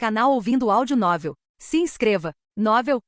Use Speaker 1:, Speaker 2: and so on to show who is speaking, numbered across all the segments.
Speaker 1: Canal Ouvindo Áudio Novel. Se inscreva. Novel.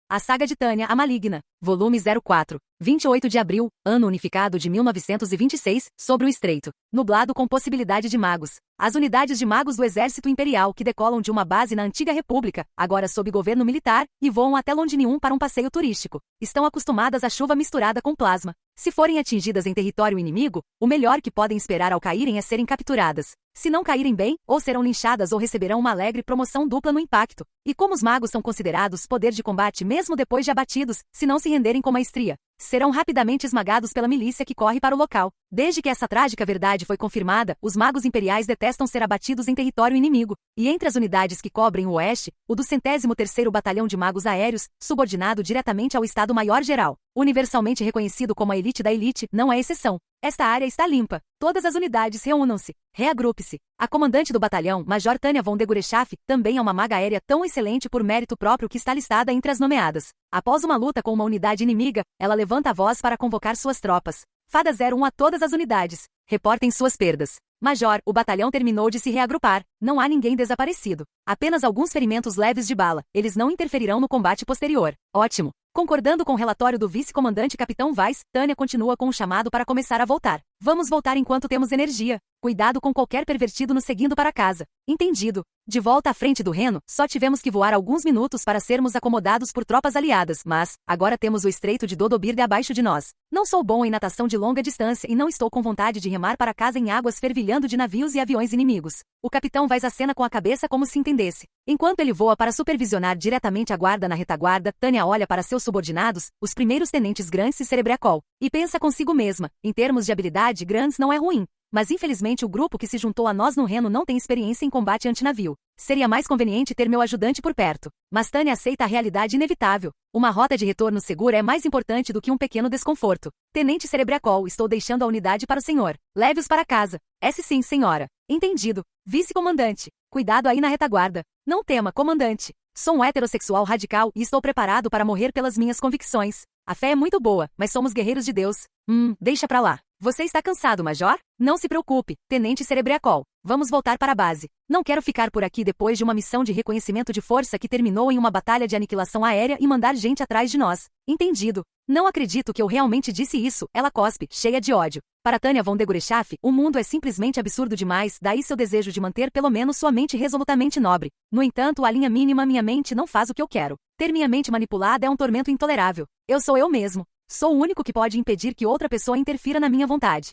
Speaker 1: A Saga de Tânia, a Maligna. Volume 04. 28 de abril, ano unificado de 1926, sobre o Estreito. Nublado com possibilidade de magos. As unidades de magos do Exército Imperial que decolam de uma base na antiga República, agora sob governo militar, e voam até Londinium para um passeio turístico. Estão acostumadas à chuva misturada com plasma. Se forem atingidas em território inimigo, o melhor que podem esperar ao caírem é serem capturadas. Se não caírem bem, ou serão linchadas ou receberão uma alegre promoção dupla no impacto. E como os magos são considerados poder de combate mesmo depois de abatidos, se não se renderem com maestria, serão rapidamente esmagados pela milícia que corre para o local. Desde que essa trágica verdade foi confirmada, os magos imperiais detestam ser abatidos em território inimigo. E entre as unidades que cobrem o oeste, o do 113º Batalhão de Magos Aéreos, subordinado diretamente ao Estado-Maior-Geral, universalmente reconhecido como a elite da elite, não é exceção. Esta área está limpa. Todas as unidades reúnam-se. Reagrupe-se. A comandante do batalhão, Major Tânia von Degurechaff, também é uma maga aérea tão excelente por mérito próprio que está listada entre as nomeadas. Após uma luta com uma unidade inimiga, ela levanta a voz para convocar suas tropas. Fada 01 a todas as unidades. Reportem suas perdas. Major, o batalhão terminou de se reagrupar. Não há ninguém desaparecido. Apenas alguns ferimentos leves de bala. Eles não interferirão no combate posterior. Ótimo. Concordando com o relatório do vice-comandante Capitão Weiss, Tânia continua com o chamado para começar a voltar. Vamos voltar enquanto temos energia. Cuidado com qualquer pervertido nos seguindo para casa. Entendido. De volta à frente do Reno, só tivemos que voar alguns minutos para sermos acomodados por tropas aliadas, mas agora temos o estreito de Dodobirga abaixo de nós. Não sou bom em natação de longa distância e não estou com vontade de remar para casa em águas fervilhando de navios e aviões inimigos. O capitão Weiss acena com a cabeça como se entendesse. Enquanto ele voa para supervisionar diretamente a guarda na retaguarda, Tânia olha para seus subordinados, os primeiros tenentes Grants e Cerebracol, e pensa consigo mesma: em termos de habilidade, Grants não é ruim. Mas infelizmente o grupo que se juntou a nós no Reno não tem experiência em combate antinavio. Seria mais conveniente ter meu ajudante por perto. Mas Tânia aceita a realidade inevitável. Uma rota de retorno segura é mais importante do que um pequeno desconforto. Tenente Cerebracol, estou deixando a unidade para o senhor. Leve-os para casa. Sim, senhora. Entendido. Vice-comandante. Cuidado aí na retaguarda. Não tema, comandante. Sou um heterossexual radical e estou preparado para morrer pelas minhas convicções. A fé é muito boa, mas somos guerreiros de Deus. Deixa pra lá. Você está cansado, Major? Não se preocupe, Tenente Cerebracol. Vamos voltar para a base. Não quero ficar por aqui depois de uma missão de reconhecimento de força que terminou em uma batalha de aniquilação aérea e mandar gente atrás de nós. Entendido. Não acredito que eu realmente disse isso, ela cospe, cheia de ódio. Para Tânia von Degurechaff, o mundo é simplesmente absurdo demais, daí seu desejo de manter pelo menos sua mente resolutamente nobre. No entanto, a linha mínima minha mente não faz o que eu quero. Ter minha mente manipulada é um tormento intolerável. Eu sou eu mesmo. Sou o único que pode impedir que outra pessoa interfira na minha vontade.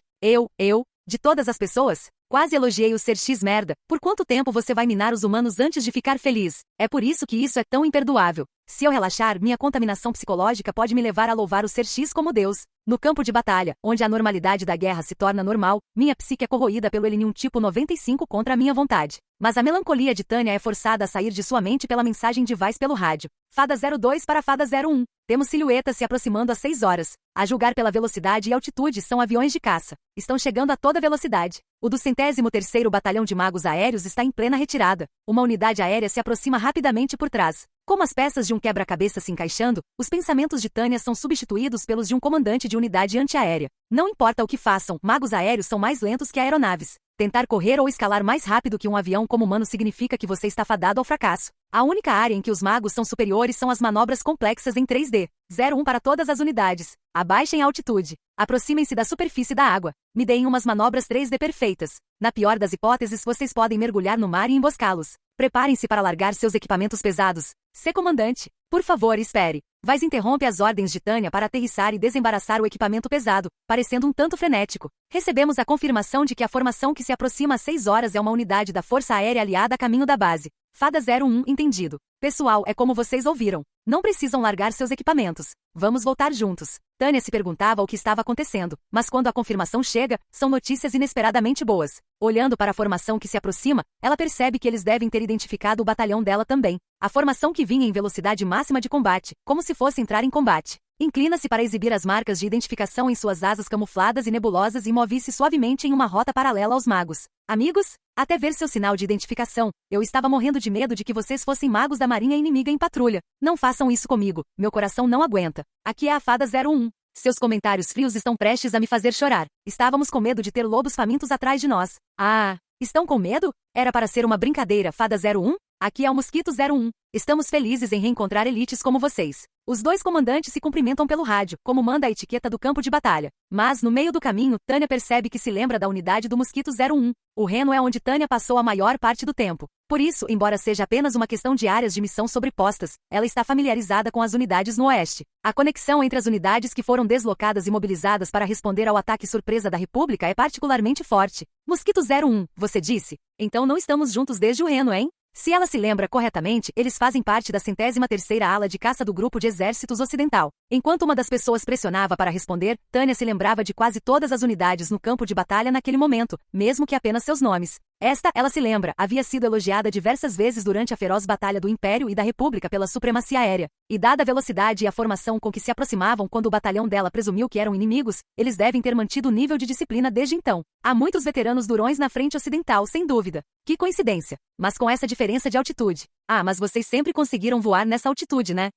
Speaker 1: De todas as pessoas? Quase elogiei o ser X merda. Por quanto tempo você vai minar os humanos antes de ficar feliz? É por isso que isso é tão imperdoável. Se eu relaxar, minha contaminação psicológica pode me levar a louvar o ser X como Deus. No campo de batalha, onde a normalidade da guerra se torna normal, minha psique é corroída pelo Elenium tipo 95 contra a minha vontade. Mas a melancolia de Tânia é forçada a sair de sua mente pela mensagem de Weiss pelo rádio. Fada 02 para Fada 01. Temos silhuetas se aproximando às 6 horas. A julgar pela velocidade e altitude, são aviões de caça. Estão chegando a toda velocidade. O do 113º Batalhão de Magos Aéreos está em plena retirada. Uma unidade aérea se aproxima rapidamente por trás. Como as peças de um quebra-cabeça se encaixando, os pensamentos de Tânia são substituídos pelos de um comandante de unidade antiaérea. Não importa o que façam, magos aéreos são mais lentos que aeronaves. Tentar correr ou escalar mais rápido que um avião como humano significa que você está fadado ao fracasso. A única área em que os magos são superiores são as manobras complexas em 3D. 01 para todas as unidades. Abaixem a altitude. Aproximem-se da superfície da água. Me deem umas manobras 3D perfeitas. Na pior das hipóteses, vocês podem mergulhar no mar e emboscá-los. Preparem-se para largar seus equipamentos pesados. Comandante, por favor, espere. Weiss interrompe as ordens de Tânia para aterrissar e desembaraçar o equipamento pesado, parecendo um tanto frenético. Recebemos a confirmação de que a formação que se aproxima às 6 horas é uma unidade da Força Aérea Aliada a caminho da base. Fada 01, entendido. Pessoal, é como vocês ouviram. Não precisam largar seus equipamentos. Vamos voltar juntos. Tânia se perguntava o que estava acontecendo, mas quando a confirmação chega, são notícias inesperadamente boas. Olhando para a formação que se aproxima, ela percebe que eles devem ter identificado o batalhão dela também. A formação que vinha em velocidade máxima de combate, como se fosse entrar em combate. Inclina-se para exibir as marcas de identificação em suas asas camufladas e nebulosas e move-se suavemente em uma rota paralela aos magos. Amigos? Até ver seu sinal de identificação, eu estava morrendo de medo de que vocês fossem magos da marinha inimiga em patrulha. Não façam isso comigo, meu coração não aguenta. Aqui é a Fada 01. Seus comentários frios estão prestes a me fazer chorar. Estávamos com medo de ter lobos famintos atrás de nós. Estão com medo? Era para ser uma brincadeira, Fada 01? Aqui é o Mosquito 01. Estamos felizes em reencontrar elites como vocês. Os dois comandantes se cumprimentam pelo rádio, como manda a etiqueta do campo de batalha. Mas, no meio do caminho, Tânia percebe que se lembra da unidade do Mosquito 01. O Reno é onde Tânia passou a maior parte do tempo. Por isso, embora seja apenas uma questão de áreas de missão sobrepostas, ela está familiarizada com as unidades no Oeste. A conexão entre as unidades que foram deslocadas e mobilizadas para responder ao ataque surpresa da República é particularmente forte. Mosquito 01, você disse? Então não estamos juntos desde o Reno, hein? Se ela se lembra corretamente, eles fazem parte da 113ª ala de caça do Grupo de Exércitos Ocidental. Enquanto uma das pessoas pressionava para responder, Tânia se lembrava de quase todas as unidades no campo de batalha naquele momento, mesmo que apenas seus nomes. Ela se lembra, havia sido elogiada diversas vezes durante a feroz batalha do Império e da República pela supremacia aérea. E dada a velocidade e a formação com que se aproximavam quando o batalhão dela presumiu que eram inimigos, eles devem ter mantido o nível de disciplina desde então. Há muitos veteranos durões na frente ocidental, sem dúvida. Que coincidência. Mas com essa diferença de altitude. Ah, mas vocês sempre conseguiram voar nessa altitude, né?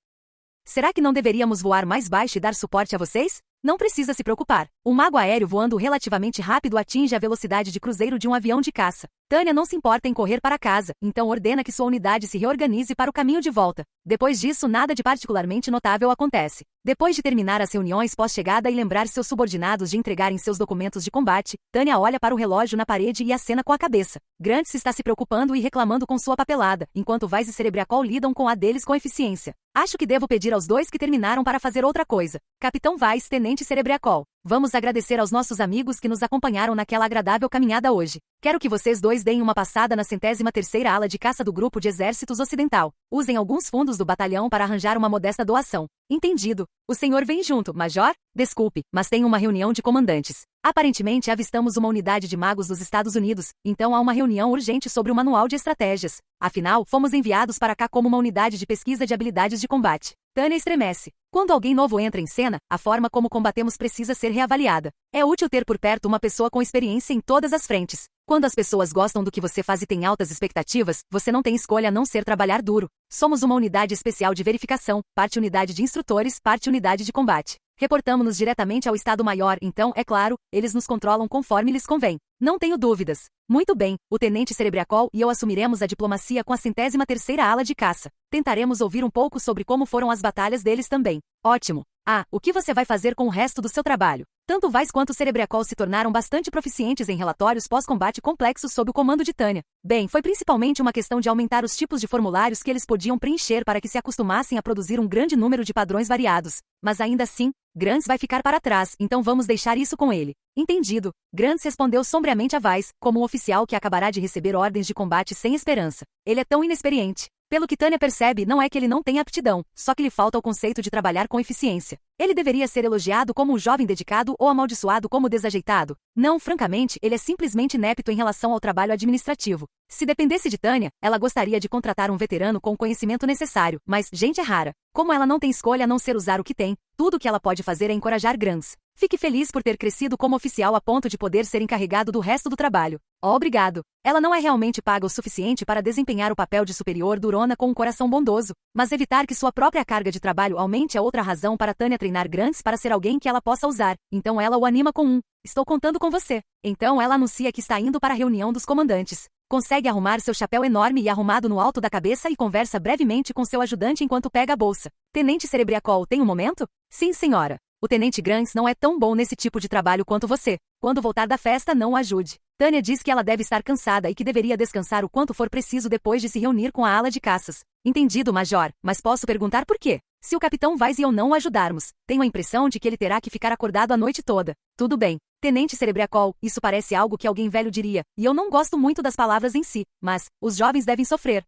Speaker 1: Será que não deveríamos voar mais baixo e dar suporte a vocês? Não precisa se preocupar. Um mago aéreo voando relativamente rápido atinge a velocidade de cruzeiro de um avião de caça. Tânia não se importa em correr para casa, então ordena que sua unidade se reorganize para o caminho de volta. Depois disso, nada de particularmente notável acontece. Depois de terminar as reuniões pós-chegada e lembrar seus subordinados de entregarem seus documentos de combate, Tânia olha para o relógio na parede e acena com a cabeça. Grant está se preocupando e reclamando com sua papelada, enquanto Weiss e Cerebriacol lidam com a deles com eficiência. Acho que devo pedir aos dois que terminaram para fazer outra coisa. Capitão Weiss, Tenente Cerebriacol. Vamos agradecer aos nossos amigos que nos acompanharam naquela agradável caminhada hoje. Quero que vocês dois deem uma passada na 113ª ala de caça do Grupo de Exércitos Ocidental. Usem alguns fundos do batalhão para arranjar uma modesta doação. Entendido. O senhor vem junto, Major? Desculpe, mas tem uma reunião de comandantes. Aparentemente avistamos uma unidade de magos dos Estados Unidos, então há uma reunião urgente sobre o manual de estratégias. Afinal, fomos enviados para cá como uma unidade de pesquisa de habilidades de combate. Tânia estremece. Quando alguém novo entra em cena, a forma como combatemos precisa ser reavaliada. É útil ter por perto uma pessoa com experiência em todas as frentes. Quando as pessoas gostam do que você faz e têm altas expectativas, você não tem escolha a não ser trabalhar duro. Somos uma unidade especial de verificação, parte unidade de instrutores, parte unidade de combate. Reportamos-nos diretamente ao Estado-Maior, então, é claro, eles nos controlam conforme lhes convém. Não tenho dúvidas. Muito bem, o Tenente Cerebriacol e eu assumiremos a diplomacia com a 113ª ala de caça. Tentaremos ouvir um pouco sobre como foram as batalhas deles também. Ótimo. Ah, o que você vai fazer com o resto do seu trabalho? Tanto Weiss quanto Cerebriacol se tornaram bastante proficientes em relatórios pós-combate complexos sob o comando de Tânia. Bem, foi principalmente uma questão de aumentar os tipos de formulários que eles podiam preencher para que se acostumassem a produzir um grande número de padrões variados. Mas ainda assim, Grants vai ficar para trás, então vamos deixar isso com ele. Entendido. Grants respondeu sombriamente a Weiss, como um oficial que acabará de receber ordens de combate sem esperança. Ele é tão inexperiente. Pelo que Tânia percebe, não é que ele não tenha aptidão, só que lhe falta o conceito de trabalhar com eficiência. Ele deveria ser elogiado como um jovem dedicado ou amaldiçoado como desajeitado. Não, francamente, ele é simplesmente inepto em relação ao trabalho administrativo. Se dependesse de Tânia, ela gostaria de contratar um veterano com o conhecimento necessário, mas gente é rara. Como ela não tem escolha a não ser usar o que tem, tudo o que ela pode fazer é encorajar Grants. Fique feliz por ter crescido como oficial a ponto de poder ser encarregado do resto do trabalho. Obrigado. Ela não é realmente paga o suficiente para desempenhar o papel de superior durona com um coração bondoso, mas evitar que sua própria carga de trabalho aumente é outra razão para Tânia treinar Grants para ser alguém que ela possa usar. Então ela o anima com estou contando com você. Então ela anuncia que está indo para a reunião dos comandantes. Consegue arrumar seu chapéu enorme e arrumado no alto da cabeça e conversa brevemente com seu ajudante enquanto pega a bolsa. Tenente Cerebriacol, tem um momento? Sim, senhora. O Tenente Grants não é tão bom nesse tipo de trabalho quanto você. Quando voltar da festa, não o ajude. Tânia diz que ela deve estar cansada e que deveria descansar o quanto for preciso depois de se reunir com a ala de caças. Entendido, Major, mas posso perguntar por quê? Se o Capitão Weiss e eu não o ajudarmos, tenho a impressão de que ele terá que ficar acordado a noite toda. Tudo bem. Tenente Cerebriacol, isso parece algo que alguém velho diria, e eu não gosto muito das palavras em si, mas os jovens devem sofrer.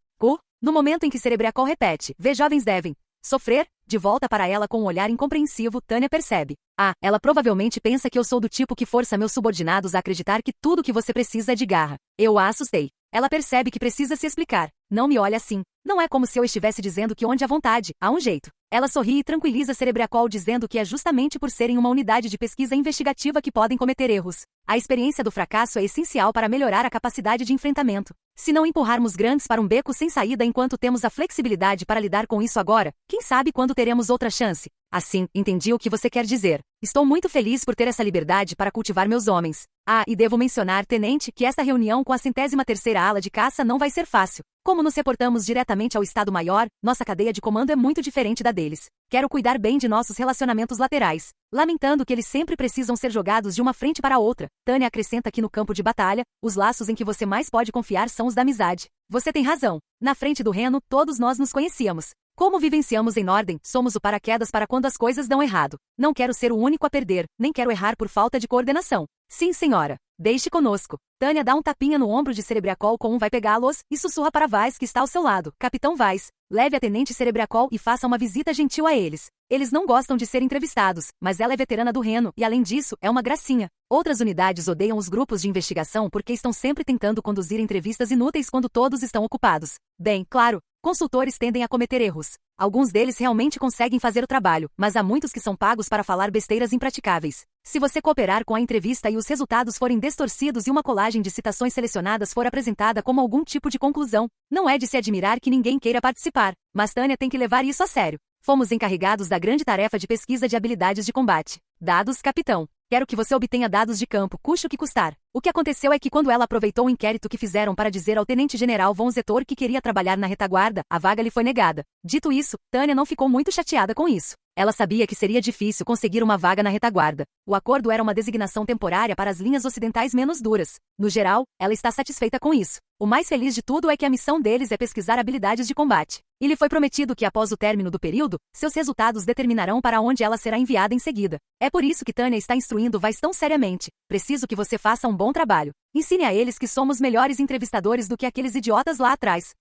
Speaker 1: No momento em que Cerebriacol repete, jovens devem sofrer, de volta para ela com um olhar incompreensivo, Tânia percebe. Ah, ela provavelmente pensa que eu sou do tipo que força meus subordinados a acreditar que tudo que você precisa é de garra. Eu a assustei. Ela percebe que precisa se explicar. Não me olha assim. Não é como se eu estivesse dizendo que onde há vontade, há um jeito. Ela sorri e tranquiliza Cerebriacol dizendo que é justamente por serem uma unidade de pesquisa investigativa que podem cometer erros. A experiência do fracasso é essencial para melhorar a capacidade de enfrentamento. Se não empurrarmos Grants para um beco sem saída enquanto temos a flexibilidade para lidar com isso agora, quem sabe quando teremos outra chance? Assim, entendi o que você quer dizer. Estou muito feliz por ter essa liberdade para cultivar meus homens. Ah, e devo mencionar, tenente, que esta reunião com a 103ª ala de caça não vai ser fácil. Como nos reportamos diretamente ao Estado-Maior, nossa cadeia de comando é muito diferente da deles. Quero cuidar bem de nossos relacionamentos laterais, lamentando que eles sempre precisam ser jogados de uma frente para a outra. Tânia acrescenta que no campo de batalha, os laços em que você mais pode confiar são os da amizade. Você tem razão. Na frente do Reno, todos nós nos conhecíamos. Como vivenciamos em Norden, somos o paraquedas para quando as coisas dão errado. Não quero ser o único a perder, nem quero errar por falta de coordenação. Sim, senhora. Deixe conosco. Tânia dá um tapinha no ombro de Cerebriacol com um vai pegá-los e sussurra para Weiss que está ao seu lado. Capitão Weiss, leve a Tenente Cerebriacol e faça uma visita gentil a eles. Eles não gostam de ser entrevistados, mas ela é veterana do Reno e, além disso, é uma gracinha. Outras unidades odeiam os grupos de investigação porque estão sempre tentando conduzir entrevistas inúteis quando todos estão ocupados. Bem, claro, consultores tendem a cometer erros. Alguns deles realmente conseguem fazer o trabalho, mas há muitos que são pagos para falar besteiras impraticáveis. Se você cooperar com a entrevista e os resultados forem distorcidos e uma colagem de citações selecionadas for apresentada como algum tipo de conclusão, não é de se admirar que ninguém queira participar, mas Tânia tem que levar isso a sério. Fomos encarregados da grande tarefa de pesquisa de habilidades de combate. Dados, capitão. Quero que você obtenha dados de campo, custe o que custar. O que aconteceu é que quando ela aproveitou o inquérito que fizeram para dizer ao tenente-general von Zetor que queria trabalhar na retaguarda, a vaga lhe foi negada. Dito isso, Tânia não ficou muito chateada com isso. Ela sabia que seria difícil conseguir uma vaga na retaguarda. O acordo era uma designação temporária para as linhas ocidentais menos duras. No geral, ela está satisfeita com isso. O mais feliz de tudo é que a missão deles é pesquisar habilidades de combate. E lhe foi prometido que após o término do período, seus resultados determinarão para onde ela será enviada em seguida. É por isso que Tânia está instruindo Weiss tão seriamente. Preciso que você faça um bom trabalho. Ensine a eles que somos melhores entrevistadores do que aqueles idiotas lá atrás.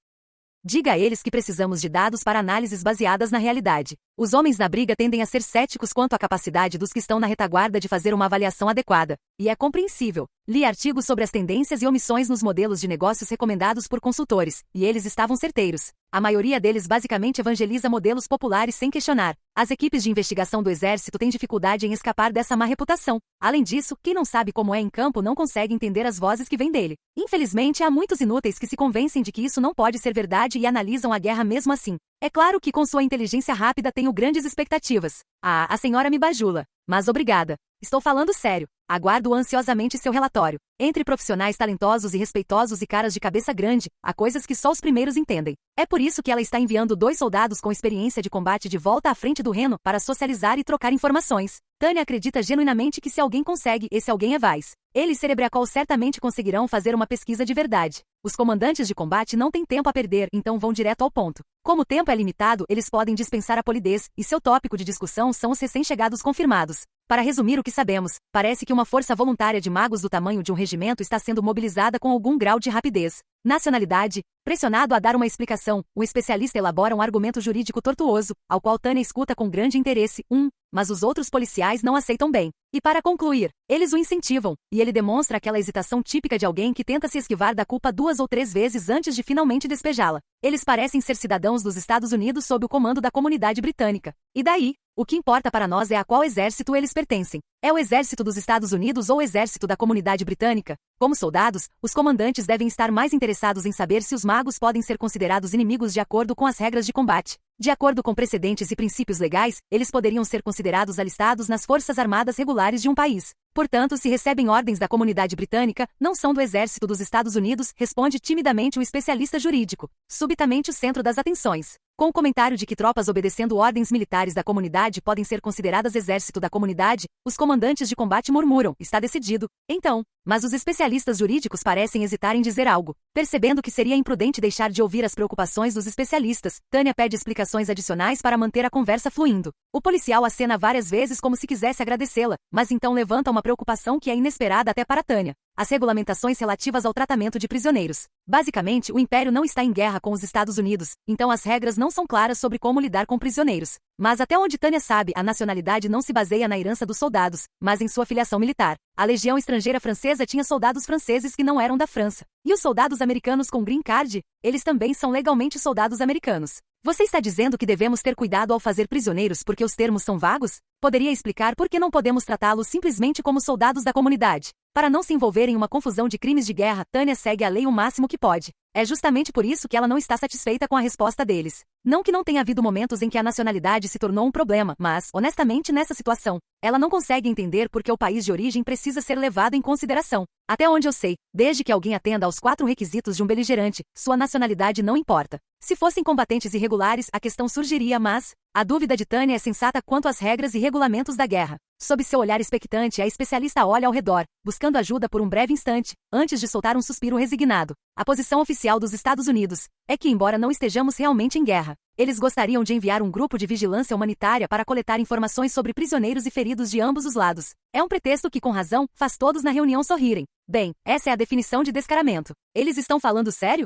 Speaker 1: Diga a eles que precisamos de dados para análises baseadas na realidade. Os homens na briga tendem a ser céticos quanto à capacidade dos que estão na retaguarda de fazer uma avaliação adequada. E é compreensível. Li artigos sobre as tendências e omissões nos modelos de negócios recomendados por consultores, e eles estavam certeiros. A maioria deles basicamente evangeliza modelos populares sem questionar. As equipes de investigação do Exército têm dificuldade em escapar dessa má reputação. Além disso, quem não sabe como é em campo não consegue entender as vozes que vêm dele. Infelizmente, há muitos inúteis que se convencem de que isso não pode ser verdade e analisam a guerra mesmo assim. É claro que com sua inteligência rápida tenho grandes expectativas. Ah, a senhora me bajula. Mas obrigada. Estou falando sério. Aguardo ansiosamente seu relatório. Entre profissionais talentosos e respeitosos e caras de cabeça grande, há coisas que só os primeiros entendem. É por isso que ela está enviando 2 soldados com experiência de combate de volta à frente do Reno para socializar e trocar informações. Tânia acredita genuinamente que se alguém consegue, esse alguém é Weiss. Ele e Cerebriacol certamente conseguirão fazer uma pesquisa de verdade. Os comandantes de combate não têm tempo a perder, então vão direto ao ponto. Como o tempo é limitado, eles podem dispensar a polidez, e seu tópico de discussão são os recém-chegados confirmados. Para resumir o que sabemos, parece que uma força voluntária de magos do tamanho de um regimento está sendo mobilizada com algum grau de rapidez. Nacionalidade. Pressionado a dar uma explicação, o especialista elabora um argumento jurídico tortuoso, ao qual Tânia escuta com grande interesse. Mas os outros policiais não aceitam bem. E para concluir, eles o incentivam, e ele demonstra aquela hesitação típica de alguém que tenta se esquivar da culpa 2 ou 3 vezes antes de finalmente despejá-la. Eles parecem ser cidadãos dos Estados Unidos sob o comando da comunidade britânica. E daí? O que importa para nós é a qual exército eles pertencem. É o exército dos Estados Unidos ou o exército da comunidade britânica? Como soldados, os comandantes devem estar mais interessados em saber se os magos podem ser considerados inimigos de acordo com as regras de combate. De acordo com precedentes e princípios legais, eles poderiam ser considerados alistados nas forças armadas regulares de um país. Portanto, se recebem ordens da comunidade britânica, não são do exército dos Estados Unidos, responde timidamente o especialista jurídico, subitamente o centro das atenções. Com o comentário de que tropas obedecendo ordens militares da comunidade podem ser consideradas exército da comunidade, os comandantes de combate murmuram, está decidido. Então, mas os especialistas jurídicos parecem hesitar em dizer algo. Percebendo que seria imprudente deixar de ouvir as preocupações dos especialistas, Tânia pede explicações adicionais para manter a conversa fluindo. O policial acena várias vezes como se quisesse agradecê-la, mas então levanta uma preocupação que é inesperada até para Tânia. As regulamentações relativas ao tratamento de prisioneiros. Basicamente, o Império não está em guerra com os Estados Unidos, então as regras não são claras sobre como lidar com prisioneiros. Mas até onde Tânia sabe, a nacionalidade não se baseia na herança dos soldados, mas em sua filiação militar. A Legião Estrangeira Francesa tinha soldados franceses que não eram da França. E os soldados americanos com green card? Eles também são legalmente soldados americanos. Você está dizendo que devemos ter cuidado ao fazer prisioneiros porque os termos são vagos? Poderia explicar por que não podemos tratá-los simplesmente como soldados da comunidade? Para não se envolver em uma confusão de crimes de guerra, Tânia segue a lei o máximo que pode. É justamente por isso que ela não está satisfeita com a resposta deles. Não que não tenha havido momentos em que a nacionalidade se tornou um problema, mas, honestamente, nessa situação, ela não consegue entender por que o país de origem precisa ser levado em consideração. Até onde eu sei, desde que alguém atenda aos 4 requisitos de um beligerante, sua nacionalidade não importa. Se fossem combatentes irregulares, a questão surgiria, mas a dúvida de Tânia é sensata quanto às regras e regulamentos da guerra. Sob seu olhar expectante, a especialista olha ao redor, buscando ajuda por um breve instante, antes de soltar um suspiro resignado. A posição oficial dos Estados Unidos é que, embora não estejamos realmente em guerra, eles gostariam de enviar um grupo de vigilância humanitária para coletar informações sobre prisioneiros e feridos de ambos os lados. É um pretexto que, com razão, faz todos na reunião sorrirem. Bem, essa é a definição de descaramento. Eles estão falando sério?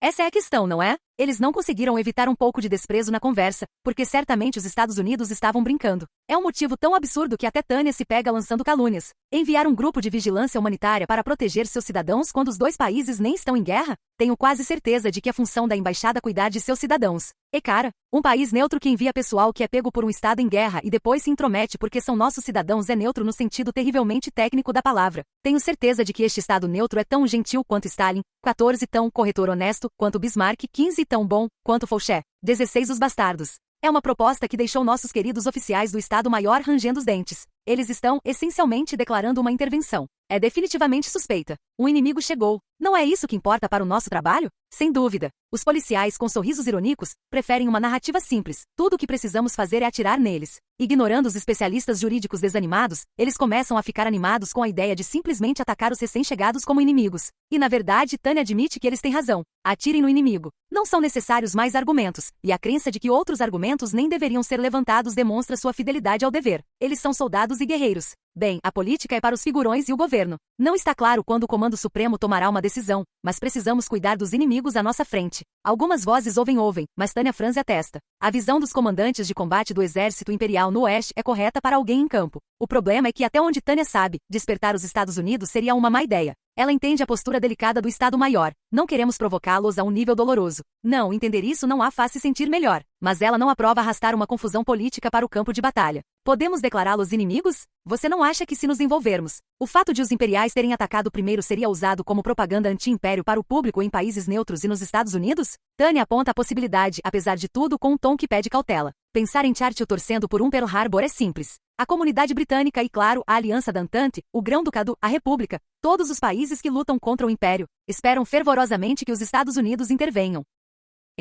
Speaker 1: Essa é a questão, não é? Eles não conseguiram evitar um pouco de desprezo na conversa, porque certamente os Estados Unidos estavam brincando. É um motivo tão absurdo que até Tânia se pega lançando calúnias. Enviar um grupo de vigilância humanitária para proteger seus cidadãos quando os 2 países nem estão em guerra? Tenho quase certeza de que é função da embaixada cuidar de seus cidadãos. E cara, um país neutro que envia pessoal que é pego por um estado em guerra e depois se intromete porque são nossos cidadãos é neutro no sentido terrivelmente técnico da palavra. Tenho certeza de que este estado neutro é tão gentil quanto Stalin, 14 tão corretor honesto quanto Bismarck, 15 tão bom quanto Fauché, 16 os bastardos. É uma proposta que deixou nossos queridos oficiais do Estado-Maior rangendo os dentes. Eles estão, essencialmente, declarando uma intervenção. É definitivamente suspeita. Um inimigo chegou. Não é isso que importa para o nosso trabalho? Sem dúvida. Os policiais, com sorrisos irônicos, preferem uma narrativa simples. Tudo o que precisamos fazer é atirar neles. Ignorando os especialistas jurídicos desanimados, eles começam a ficar animados com a ideia de simplesmente atacar os recém-chegados como inimigos. E na verdade, Tânia admite que eles têm razão. Atirem no inimigo. Não são necessários mais argumentos, e a crença de que outros argumentos nem deveriam ser levantados demonstra sua fidelidade ao dever. Eles são soldados e guerreiros. Bem, a política é para os figurões e o governo. Não está claro quando o Comando Supremo tomará uma decisão, mas precisamos cuidar dos inimigos à nossa frente. Algumas vozes ouvem, mas Tânia franze a testa. A visão dos comandantes de combate do Exército Imperial no Oeste é correta para alguém em campo. O problema é que, até onde Tânia sabe, despertar os Estados Unidos seria uma má ideia. Ela entende a postura delicada do Estado-Maior. Não queremos provocá-los a um nível doloroso. Não, entender isso não a faz se sentir melhor. Mas ela não aprova arrastar uma confusão política para o campo de batalha. Podemos declará-los inimigos? Você não acha que se nos envolvermos, o fato de os imperiais terem atacado primeiro seria usado como propaganda anti-império para o público em países neutros e nos Estados Unidos? Tânia aponta a possibilidade, apesar de tudo, com um tom que pede cautela. Pensar em Churchill torcendo por um Pearl Harbor é simples. A comunidade britânica e, claro, a Aliança da Entente, o Grão-Ducado, a República, todos os países que lutam contra o Império, esperam fervorosamente que os Estados Unidos intervenham.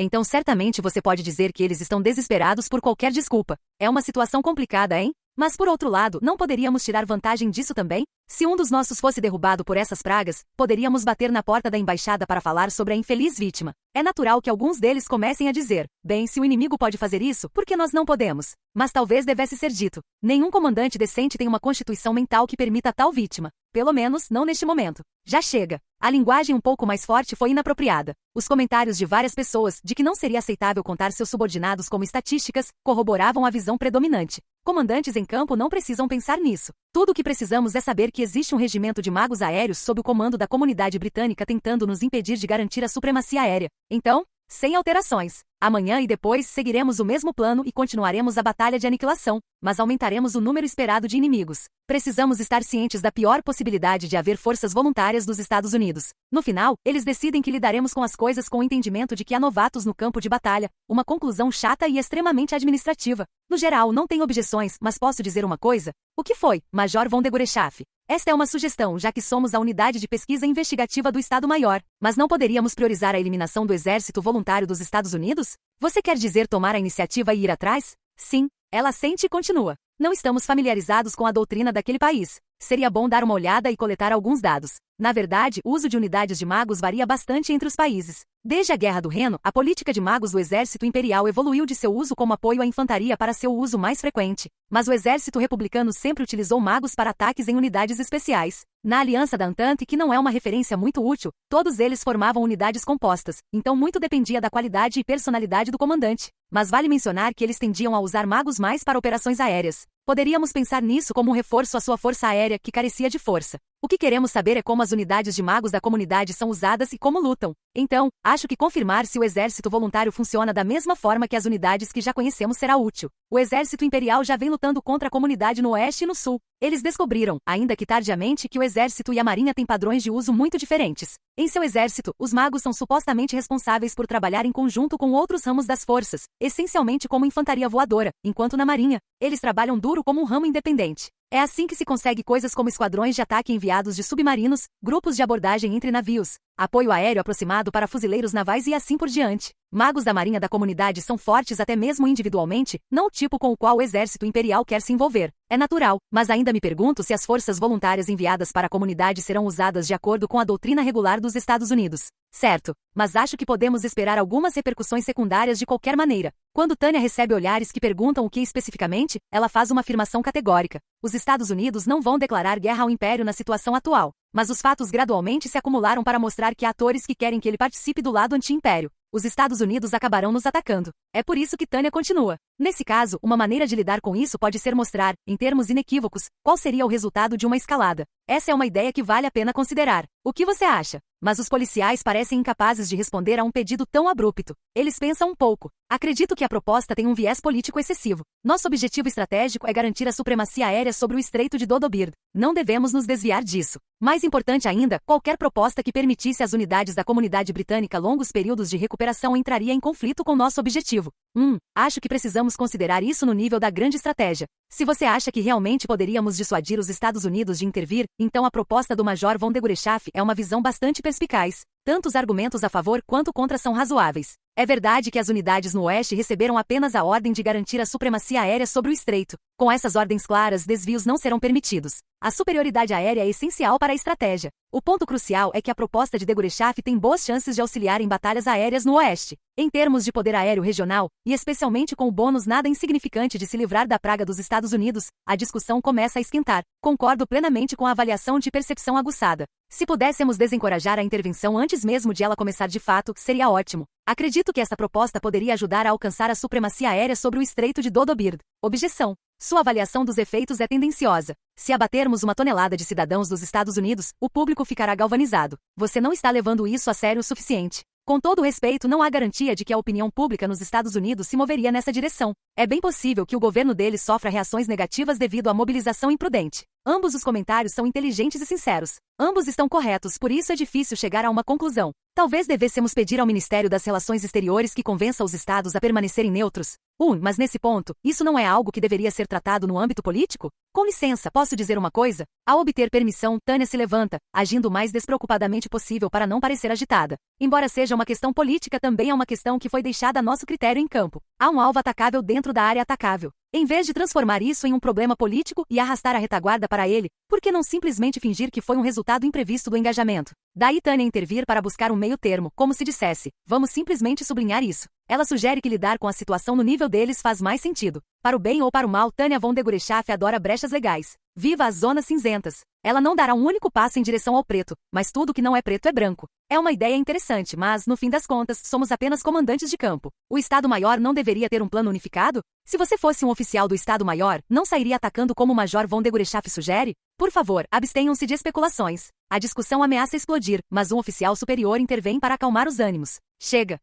Speaker 1: Então certamente você pode dizer que eles estão desesperados por qualquer desculpa. É uma situação complicada, hein? Mas por outro lado, não poderíamos tirar vantagem disso também? Se um dos nossos fosse derrubado por essas pragas, poderíamos bater na porta da embaixada para falar sobre a infeliz vítima. É natural que alguns deles comecem a dizer, bem, se o inimigo pode fazer isso, por que nós não podemos? Mas talvez devesse ser dito. Nenhum comandante decente tem uma constituição mental que permita tal vítima. Pelo menos, não neste momento. Já chega. A linguagem um pouco mais forte foi inapropriada. Os comentários de várias pessoas, de que não seria aceitável contar seus subordinados como estatísticas, corroboravam a visão predominante. Comandantes em campo não precisam pensar nisso. Tudo o que precisamos é saber que existe um regimento de magos aéreos sob o comando da comunidade britânica tentando nos impedir de garantir a supremacia aérea. Então, sem alterações. Amanhã e depois seguiremos o mesmo plano e continuaremos a batalha de aniquilação, mas aumentaremos o número esperado de inimigos. Precisamos estar cientes da pior possibilidade de haver forças voluntárias dos Estados Unidos. No final, eles decidem que lidaremos com as coisas com o entendimento de que há novatos no campo de batalha, uma conclusão chata e extremamente administrativa. No geral, não tenho objeções, mas posso dizer uma coisa? O que foi, Major von de Gurechaff? Esta é uma sugestão, já que somos a unidade de pesquisa investigativa do Estado-Maior, mas não poderíamos priorizar a eliminação do Exército Voluntário dos Estados Unidos? Você quer dizer tomar a iniciativa e ir atrás? Sim, ela sente e continua. Não estamos familiarizados com a doutrina daquele país. Seria bom dar uma olhada e coletar alguns dados. Na verdade, o uso de unidades de magos varia bastante entre os países. Desde a Guerra do Reno, a política de magos do Exército Imperial evoluiu de seu uso como apoio à infantaria para seu uso mais frequente. Mas o Exército Republicano sempre utilizou magos para ataques em unidades especiais. Na Aliança da Entente, que não é uma referência muito útil, todos eles formavam unidades compostas, então muito dependia da qualidade e personalidade do comandante. Mas vale mencionar que eles tendiam a usar magos mais para operações aéreas. Poderíamos pensar nisso como um reforço à sua força aérea, que carecia de força. O que queremos saber é como as unidades de magos da comunidade são usadas e como lutam. Então, acho que confirmar se o exército voluntário funciona da mesma forma que as unidades que já conhecemos será útil. O exército imperial já vem lutando contra a comunidade no oeste e no sul. Eles descobriram, ainda que tardiamente, que o exército e a marinha têm padrões de uso muito diferentes. Em seu exército, os magos são supostamente responsáveis por trabalhar em conjunto com outros ramos das forças, essencialmente como infantaria voadora, enquanto na marinha, eles trabalham duro como um ramo independente. É assim que se consegue coisas como esquadrões de ataque enviados de submarinos, grupos de abordagem entre navios, apoio aéreo aproximado para fuzileiros navais e assim por diante. Magos da marinha da comunidade são fortes até mesmo individualmente, não o tipo com o qual o exército imperial quer se envolver. É natural, mas ainda me pergunto se as forças voluntárias enviadas para a comunidade serão usadas de acordo com a doutrina regular dos Estados Unidos. Certo, mas acho que podemos esperar algumas repercussões secundárias de qualquer maneira. Quando Tanya recebe olhares que perguntam o que especificamente, ela faz uma afirmação categórica. Os Estados Unidos não vão declarar guerra ao Império na situação atual, mas os fatos gradualmente se acumularam para mostrar que há atores que querem que ele participe do lado anti-império. Os Estados Unidos acabarão nos atacando. É por isso que Tanya continua. Nesse caso, uma maneira de lidar com isso pode ser mostrar, em termos inequívocos, qual seria o resultado de uma escalada. Essa é uma ideia que vale a pena considerar. O que você acha? Mas os policiais parecem incapazes de responder a um pedido tão abrupto. Eles pensam um pouco. Acredito que a proposta tem um viés político excessivo. Nosso objetivo estratégico é garantir a supremacia aérea sobre o Estreito de Dodobird. Não devemos nos desviar disso. Mais importante ainda, qualquer proposta que permitisse às unidades da comunidade britânica longos períodos de recuperação entraria em conflito com nosso objetivo. Acho que precisamos considerar isso no nível da grande estratégia. Se você acha que realmente poderíamos dissuadir os Estados Unidos de intervir, então a proposta do Major von der Gureschaff é uma visão bastante perspicaz. Tanto os argumentos a favor quanto contra são razoáveis. É verdade que as unidades no oeste receberam apenas a ordem de garantir a supremacia aérea sobre o estreito. Com essas ordens claras, desvios não serão permitidos. A superioridade aérea é essencial para a estratégia. O ponto crucial é que a proposta de de Gureschaff tem boas chances de auxiliar em batalhas aéreas no oeste. Em termos de poder aéreo regional, e especialmente com o bônus nada insignificante de se livrar da praga dos Estados Unidos, a discussão começa a esquentar. Concordo plenamente com a avaliação de percepção aguçada. Se pudéssemos desencorajar a intervenção antes mesmo de ela começar de fato, seria ótimo. Acredito que esta proposta poderia ajudar a alcançar a supremacia aérea sobre o Estreito de Dodobird. Objeção. Sua avaliação dos efeitos é tendenciosa. Se abatermos 1 tonelada de cidadãos dos Estados Unidos, o público ficará galvanizado. Você não está levando isso a sério o suficiente. Com todo o respeito, não há garantia de que a opinião pública nos Estados Unidos se moveria nessa direção. É bem possível que o governo deles sofra reações negativas devido à mobilização imprudente. Ambos os comentários são inteligentes e sinceros. Ambos estão corretos, por isso é difícil chegar a uma conclusão. Talvez devêssemos pedir ao Ministério das Relações Exteriores que convença os estados a permanecerem neutros. Mas nesse ponto, isso não é algo que deveria ser tratado no âmbito político? Com licença, posso dizer uma coisa? Ao obter permissão, Tanya se levanta, agindo o mais despreocupadamente possível para não parecer agitada. Embora seja uma questão política, também é uma questão que foi deixada a nosso critério em campo. Há um alvo atacável dentro da área atacável. Em vez de transformar isso em um problema político e arrastar a retaguarda para ele, por que não simplesmente fingir que foi um resultado imprevisto do engajamento? Daí Tanya intervir para buscar um meio termo, como se dissesse, vamos simplesmente sublinhar isso. Ela sugere que lidar com a situação no nível deles faz mais sentido. Para o bem ou para o mal, Tanya von der Gureschaff adora brechas legais. Viva as zonas cinzentas. Ela não dará um único passo em direção ao preto, mas tudo que não é preto é branco. É uma ideia interessante, mas, no fim das contas, somos apenas comandantes de campo. O Estado-Maior não deveria ter um plano unificado? Se você fosse um oficial do Estado-Maior, não sairia atacando como o Major von der Gureschaff sugere? Por favor, abstenham-se de especulações. A discussão ameaça explodir, mas um oficial superior intervém para acalmar os ânimos. Chega.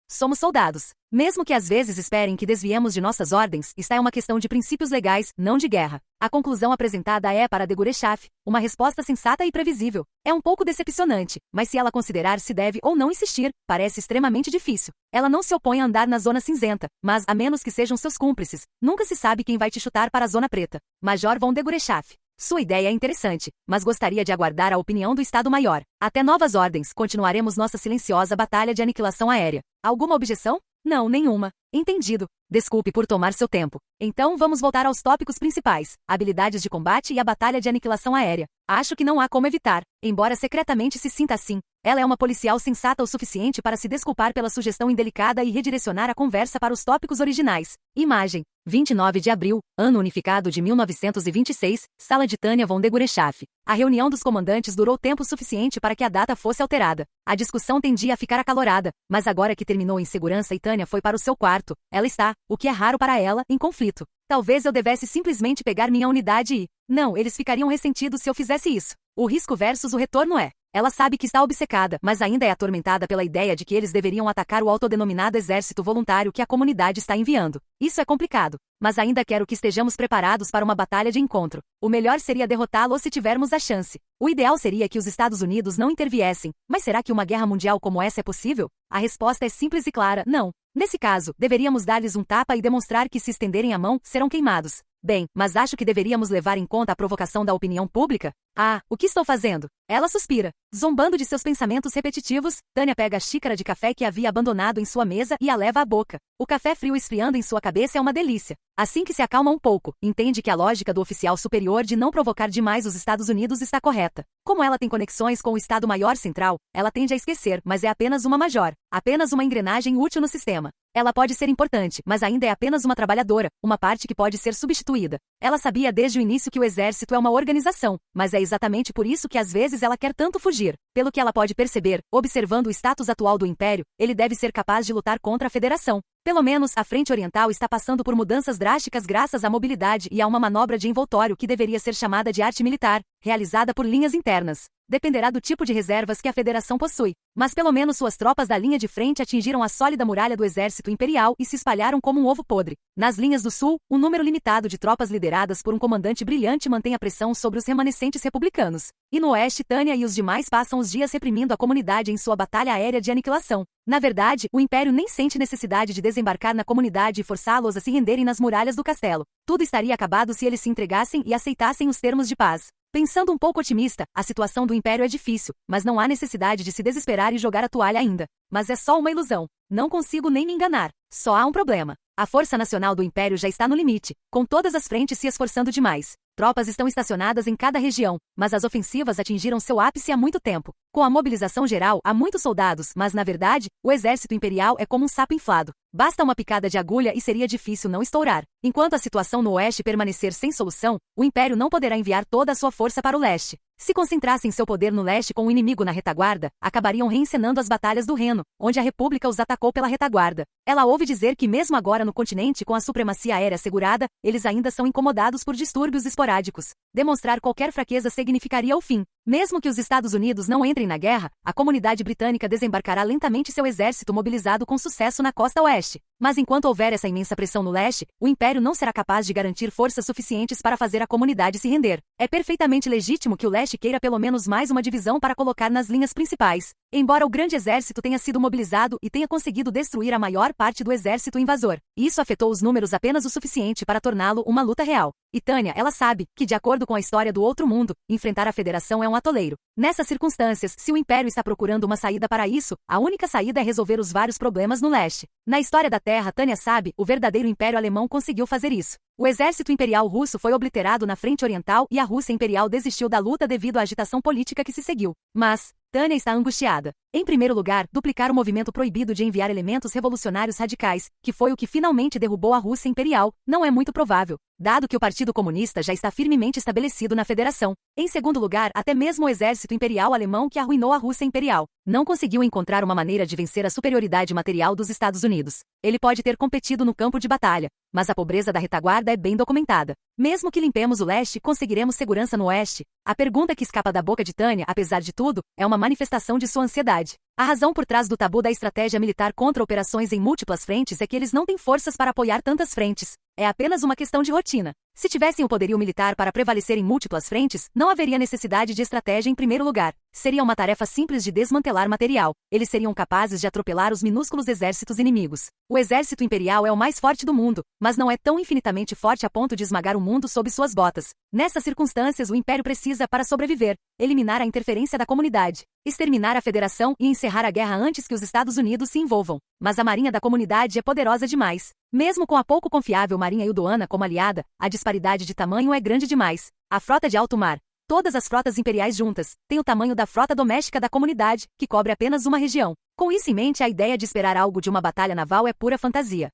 Speaker 1: Somos soldados. Mesmo que às vezes esperem que desviemos de nossas ordens, esta é uma questão de princípios legais, não de guerra. A conclusão apresentada é para de Gureschaff, uma resposta sensata e previsível. É um pouco decepcionante, mas se ela considerar se deve ou não insistir, parece extremamente difícil. Ela não se opõe a andar na zona cinzenta, mas, a menos que sejam seus cúmplices, nunca se sabe quem vai te chutar para a zona preta. Major von der Gureschaff. Sua ideia é interessante, mas gostaria de aguardar a opinião do Estado-Maior. Até novas ordens, continuaremos nossa silenciosa batalha de aniquilação aérea. Alguma objeção? Não, nenhuma. Entendido. Desculpe por tomar seu tempo. Então vamos voltar aos tópicos principais, habilidades de combate e a batalha de aniquilação aérea. Acho que não há como evitar, embora secretamente se sinta assim. Ela é uma policial sensata o suficiente para se desculpar pela sugestão indelicada e redirecionar a conversa para os tópicos originais. Imagem. 29 de abril, ano unificado de 1926, sala de Tanya von der Gureschaff. A reunião dos comandantes durou tempo suficiente para que a data fosse alterada. A discussão tendia a ficar acalorada, mas agora que terminou em segurança e Tanya foi para o seu quarto, ela está, o que é raro para ela, em conflito. Talvez eu devesse simplesmente pegar minha unidade e... Não, eles ficariam ressentidos se eu fizesse isso. O risco versus o retorno é. Ela sabe que está obcecada, mas ainda é atormentada pela ideia de que eles deveriam atacar o autodenominado exército voluntário que a comunidade está enviando. Isso é complicado. Mas ainda quero que estejamos preparados para uma batalha de encontro. O melhor seria derrotá-lo se tivermos a chance. O ideal seria que os Estados Unidos não interviessem, mas será que uma guerra mundial como essa é possível? A resposta é simples e clara, não. Nesse caso, deveríamos dar-lhes um tapa e demonstrar que se estenderem a mão, serão queimados. Bem, mas acho que deveríamos levar em conta a provocação da opinião pública. Ah, o que estou fazendo? Ela suspira. Zombando de seus pensamentos repetitivos, Tânia pega a xícara de café que havia abandonado em sua mesa e a leva à boca. O café frio esfriando em sua cabeça é uma delícia. Assim que se acalma um pouco, entende que a lógica do oficial superior de não provocar demais os Estados Unidos está correta. Como ela tem conexões com o Estado-Maior Central, ela tende a esquecer, mas é apenas uma major, apenas uma engrenagem útil no sistema. Ela pode ser importante, mas ainda é apenas uma trabalhadora, uma parte que pode ser substituída. Ela sabia desde o início que o exército é uma organização, mas é exatamente por isso que às vezes ela quer tanto fugir. Pelo que ela pode perceber, observando o status atual do Império, ele deve ser capaz de lutar contra a Federação. Pelo menos, a Frente Oriental está passando por mudanças drásticas graças à mobilidade e a uma manobra de envoltório que deveria ser chamada de arte militar, realizada por linhas internas. Dependerá do tipo de reservas que a Federação possui, mas pelo menos suas tropas da linha de frente atingiram a sólida muralha do exército imperial e se espalharam como um ovo podre. Nas linhas do sul, um número limitado de tropas lideradas por um comandante brilhante mantém a pressão sobre os remanescentes republicanos. E no oeste, Tânia e os demais passam os dias reprimindo a comunidade em sua batalha aérea de aniquilação. Na verdade, o Império nem sente necessidade de desembarcar na comunidade e forçá-los a se renderem nas muralhas do castelo. Tudo estaria acabado se eles se entregassem e aceitassem os termos de paz. Pensando um pouco otimista, a situação do Império é difícil, mas não há necessidade de se desesperar e jogar a toalha ainda. Mas é só uma ilusão. Não consigo nem me enganar. Só há um problema. A força nacional do Império já está no limite, com todas as frentes se esforçando demais. Tropas estão estacionadas em cada região, mas as ofensivas atingiram seu ápice há muito tempo. Com a mobilização geral, há muitos soldados, mas na verdade, o exército imperial é como um sapo inflado. Basta uma picada de agulha e seria difícil não estourar. Enquanto a situação no oeste permanecer sem solução, o Império não poderá enviar toda a sua força para o leste. Se concentrassem seu poder no leste com o inimigo na retaguarda, acabariam reencenando as batalhas do Reno, onde a República os atacou pela retaguarda. Ela ouve dizer que mesmo agora no continente com a supremacia aérea assegurada, eles ainda são incomodados por distúrbios esporádicos. Demonstrar qualquer fraqueza significaria o fim. Mesmo que os Estados Unidos não entrem na guerra, a comunidade britânica desembarcará lentamente seu exército mobilizado com sucesso na costa oeste. Mas enquanto houver essa imensa pressão no leste, o Império não será capaz de garantir forças suficientes para fazer a comunidade se render. É perfeitamente legítimo que o leste queira pelo menos mais uma divisão para colocar nas linhas principais. Embora o grande exército tenha sido mobilizado e tenha conseguido destruir a maior parte do exército invasor, isso afetou os números apenas o suficiente para torná-lo uma luta real. E Tânia, ela sabe que, de acordo com a história do outro mundo, enfrentar a Federação é um atoleiro. Nessas circunstâncias, se o Império está procurando uma saída para isso, a única saída é resolver os vários problemas no leste. Na história da Terra, Tânia sabe, o verdadeiro Império Alemão conseguiu fazer isso. O exército imperial russo foi obliterado na frente oriental e a Rússia imperial desistiu da luta devido à agitação política que se seguiu. Mas Tânia está angustiada. Em primeiro lugar, duplicar o movimento proibido de enviar elementos revolucionários radicais, que foi o que finalmente derrubou a Rússia imperial, não é muito provável, dado que o Partido Comunista já está firmemente estabelecido na Federação. Em segundo lugar, até mesmo o exército imperial alemão que arruinou a Rússia imperial não conseguiu encontrar uma maneira de vencer a superioridade material dos Estados Unidos. Ele pode ter competido no campo de batalha, mas a pobreza da retaguarda é bem documentada. Mesmo que limpemos o leste, conseguiremos segurança no oeste? A pergunta que escapa da boca de Tânia, apesar de tudo, é uma manifestação de sua ansiedade. A razão por trás do tabu da estratégia militar contra operações em múltiplas frentes é que eles não têm forças para apoiar tantas frentes. É apenas uma questão de rotina. Se tivessem o poderio militar para prevalecer em múltiplas frentes, não haveria necessidade de estratégia em primeiro lugar. Seria uma tarefa simples de desmantelar material. Eles seriam capazes de atropelar os minúsculos exércitos inimigos. O exército imperial é o mais forte do mundo, mas não é tão infinitamente forte a ponto de esmagar o mundo sob suas botas. Nessas circunstâncias, o Império precisa, para sobreviver, eliminar a interferência da comunidade, exterminar a Federação e encerrar a guerra antes que os Estados Unidos se envolvam. Mas a marinha da comunidade é poderosa demais. Mesmo com a pouco confiável marinha Ildoana como aliada, a disparidade de tamanho é grande demais. A frota de alto mar, todas as frotas imperiais juntas, tem o tamanho da frota doméstica da comunidade, que cobre apenas uma região. Com isso em mente, a ideia de esperar algo de uma batalha naval é pura fantasia.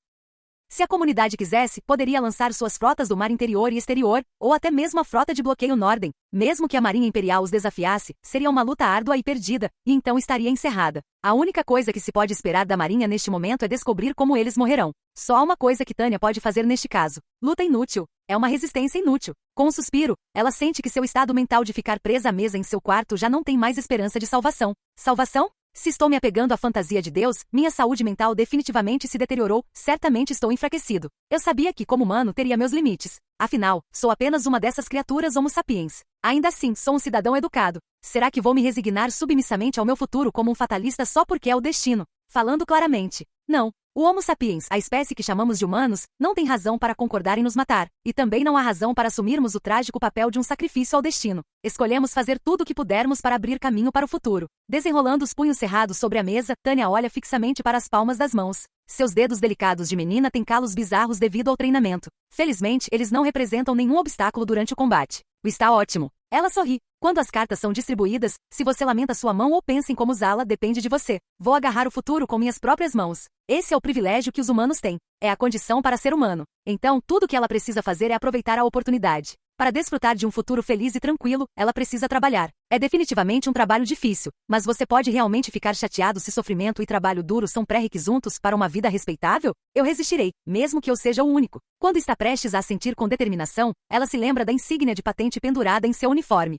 Speaker 1: Se a comunidade quisesse, poderia lançar suas frotas do mar interior e exterior, ou até mesmo a frota de bloqueio Norden. Mesmo que a Marinha Imperial os desafiasse, seria uma luta árdua e perdida, e então estaria encerrada. A única coisa que se pode esperar da Marinha neste momento é descobrir como eles morrerão. Só há uma coisa que Tânia pode fazer neste caso. Luta inútil. É uma resistência inútil. Com um suspiro, ela sente que seu estado mental de ficar presa à mesa em seu quarto já não tem mais esperança de salvação. Salvação? Se estou me apegando à fantasia de Deus, minha saúde mental definitivamente se deteriorou, certamente estou enfraquecido. Eu sabia que, como humano, teria meus limites. Afinal, sou apenas uma dessas criaturas homo sapiens. Ainda assim, sou um cidadão educado. Será que vou me resignar submissamente ao meu futuro como um fatalista só porque é o destino? Falando claramente, não. O Homo sapiens, a espécie que chamamos de humanos, não tem razão para concordar em nos matar, e também não há razão para assumirmos o trágico papel de um sacrifício ao destino. Escolhemos fazer tudo o que pudermos para abrir caminho para o futuro. Desenrolando os punhos cerrados sobre a mesa, Tânia olha fixamente para as palmas das mãos. Seus dedos delicados de menina têm calos bizarros devido ao treinamento. Felizmente, eles não representam nenhum obstáculo durante o combate. Está ótimo. Ela sorri. Quando as cartas são distribuídas, se você lamenta sua mão ou pensa em como usá-la, depende de você. Vou agarrar o futuro com minhas próprias mãos. Esse é o privilégio que os humanos têm. É a condição para ser humano. Então, tudo o que ela precisa fazer é aproveitar a oportunidade. Para desfrutar de um futuro feliz e tranquilo, ela precisa trabalhar. É definitivamente um trabalho difícil, mas você pode realmente ficar chateado se sofrimento e trabalho duro são pré-requisitos para uma vida respeitável? Eu resistirei, mesmo que eu seja o único. Quando está prestes a assentir com determinação, ela se lembra da insígnia de patente pendurada em seu uniforme.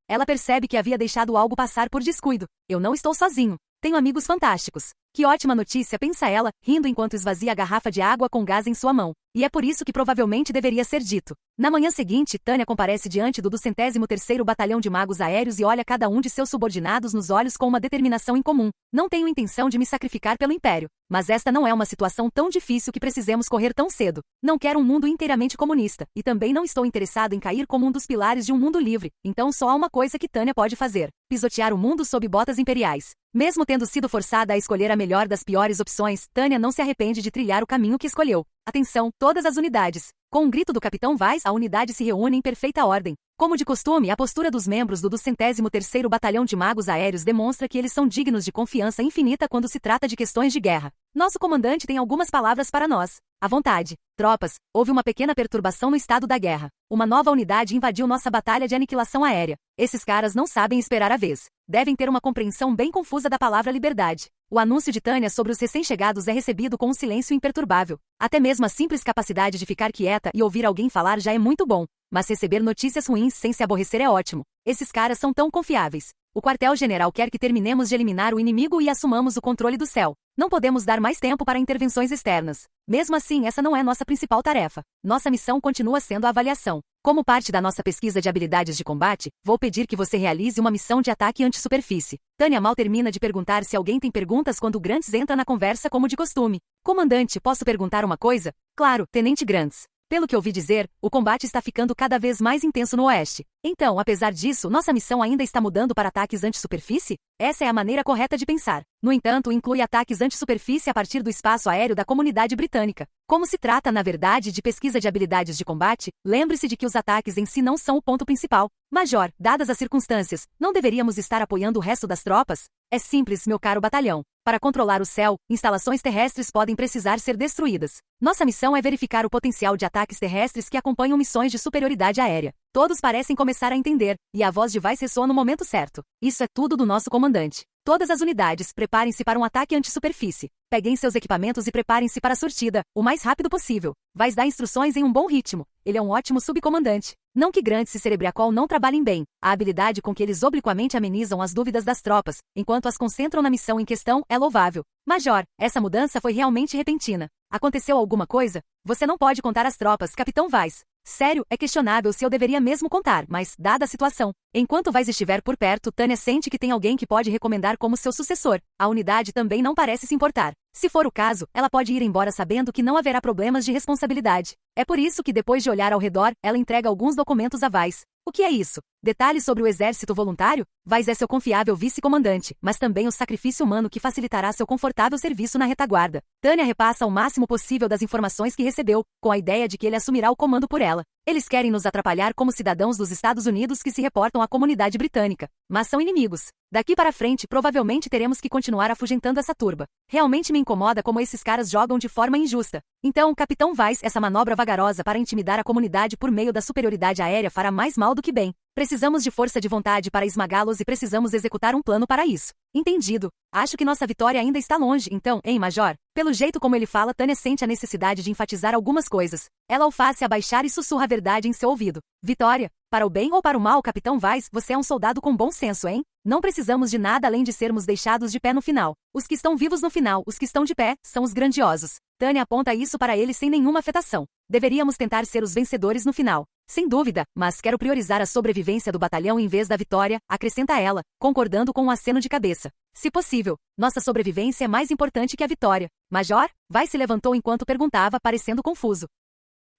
Speaker 1: Ela percebe que havia deixado algo passar por descuido. Eu não estou sozinho. Tenho amigos fantásticos. Que ótima notícia, pensa ela, rindo enquanto esvazia a garrafa de água com gás em sua mão. E é por isso que provavelmente deveria ser dito. Na manhã seguinte, Tânia comparece diante do 203º Batalhão de Magos Aéreos e olha cada um de seus subordinados nos olhos com uma determinação incomum. Não tenho intenção de me sacrificar pelo Império. Mas esta não é uma situação tão difícil que precisemos correr tão cedo. Não quero um mundo inteiramente comunista, e também não estou interessado em cair como um dos pilares de um mundo livre. Então só há uma coisa que Tânia pode fazer: pisotear o mundo sob botas imperiais. Mesmo tendo sido forçada a escolher a melhor das piores opções, Tânia não se arrepende de trilhar o caminho que escolheu. Atenção, todas as unidades! Com um grito do Capitão Weiss, a unidade se reúne em perfeita ordem. Como de costume, a postura dos membros do 203º Batalhão de Magos Aéreos demonstra que eles são dignos de confiança infinita quando se trata de questões de guerra. Nosso comandante tem algumas palavras para nós. À vontade. Tropas, houve uma pequena perturbação no estado da guerra. Uma nova unidade invadiu nossa batalha de aniquilação aérea. Esses caras não sabem esperar a vez. Devem ter uma compreensão bem confusa da palavra liberdade. O anúncio de Tânia sobre os recém-chegados é recebido com um silêncio imperturbável. Até mesmo a simples capacidade de ficar quieta e ouvir alguém falar já é muito bom. Mas receber notícias ruins sem se aborrecer é ótimo. Esses caras são tão confiáveis. O quartel-general quer que terminemos de eliminar o inimigo e assumamos o controle do céu. Não podemos dar mais tempo para intervenções externas. Mesmo assim, essa não é nossa principal tarefa. Nossa missão continua sendo a avaliação. Como parte da nossa pesquisa de habilidades de combate, vou pedir que você realize uma missão de ataque anti-superfície. Tânia mal termina de perguntar se alguém tem perguntas quando Grants entra na conversa como de costume. Comandante, posso perguntar uma coisa? Claro, Tenente Grants. Pelo que ouvi dizer, o combate está ficando cada vez mais intenso no oeste. Então, apesar disso, nossa missão ainda está mudando para ataques anti-superfície? Essa é a maneira correta de pensar. No entanto, inclui ataques anti-superfície a partir do espaço aéreo da comunidade britânica. Como se trata, na verdade, de pesquisa de habilidades de combate, lembre-se de que os ataques em si não são o ponto principal. Major, dadas as circunstâncias, não deveríamos estar apoiando o resto das tropas? É simples, meu caro batalhão. Para controlar o céu, instalações terrestres podem precisar ser destruídas. Nossa missão é verificar o potencial de ataques terrestres que acompanham missões de superioridade aérea. Todos parecem começar a entender, e a voz de Weiss ressoa no momento certo. Isso é tudo do nosso comandante. Todas as unidades, preparem-se para um ataque anti-superfície. Peguem seus equipamentos e preparem-se para a sortida, o mais rápido possível. Weiss dá instruções em um bom ritmo. Ele é um ótimo subcomandante. Não que Grants e Cerebriacol não trabalhem bem. A habilidade com que eles obliquamente amenizam as dúvidas das tropas, enquanto as concentram na missão em questão, é louvável. Major, essa mudança foi realmente repentina. Aconteceu alguma coisa? Você não pode contar às tropas, Capitão Weiss. Sério, é questionável se eu deveria mesmo contar, mas, dada a situação, enquanto Weiss estiver por perto, Tânia sente que tem alguém que pode recomendar como seu sucessor. A unidade também não parece se importar. Se for o caso, ela pode ir embora sabendo que não haverá problemas de responsabilidade. É por isso que, depois de olhar ao redor, ela entrega alguns documentos a Weiss. O que é isso? Detalhes sobre o exército voluntário? Weiss é seu confiável vice-comandante, mas também o sacrifício humano que facilitará seu confortável serviço na retaguarda. Tânia repassa o máximo possível das informações que recebeu, com a ideia de que ele assumirá o comando por ela. Eles querem nos atrapalhar como cidadãos dos Estados Unidos que se reportam à comunidade britânica, mas são inimigos. Daqui para frente, provavelmente teremos que continuar afugentando essa turba. Realmente me incomoda como esses caras jogam de forma injusta. Então, Capitão Weiss, essa manobra vagarosa para intimidar a comunidade por meio da superioridade aérea fará mais mal do que bem. Precisamos de força de vontade para esmagá-los e precisamos executar um plano para isso. Entendido. Acho que nossa vitória ainda está longe, então, hein, Major? Pelo jeito como ele fala, Tânia sente a necessidade de enfatizar algumas coisas. Ela o faz se abaixar e sussurra a verdade em seu ouvido. Vitória? Para o bem ou para o mal, Capitão Weiss, você é um soldado com bom senso, hein? Não precisamos de nada além de sermos deixados de pé no final. Os que estão vivos no final, os que estão de pé, são os grandiosos. Tânia aponta isso para ele sem nenhuma afetação. Deveríamos tentar ser os vencedores no final. Sem dúvida, mas quero priorizar a sobrevivência do batalhão em vez da vitória, acrescenta ela, concordando com um aceno de cabeça. Se possível, nossa sobrevivência é mais importante que a vitória. Major? Weiss se levantou enquanto perguntava, parecendo confuso.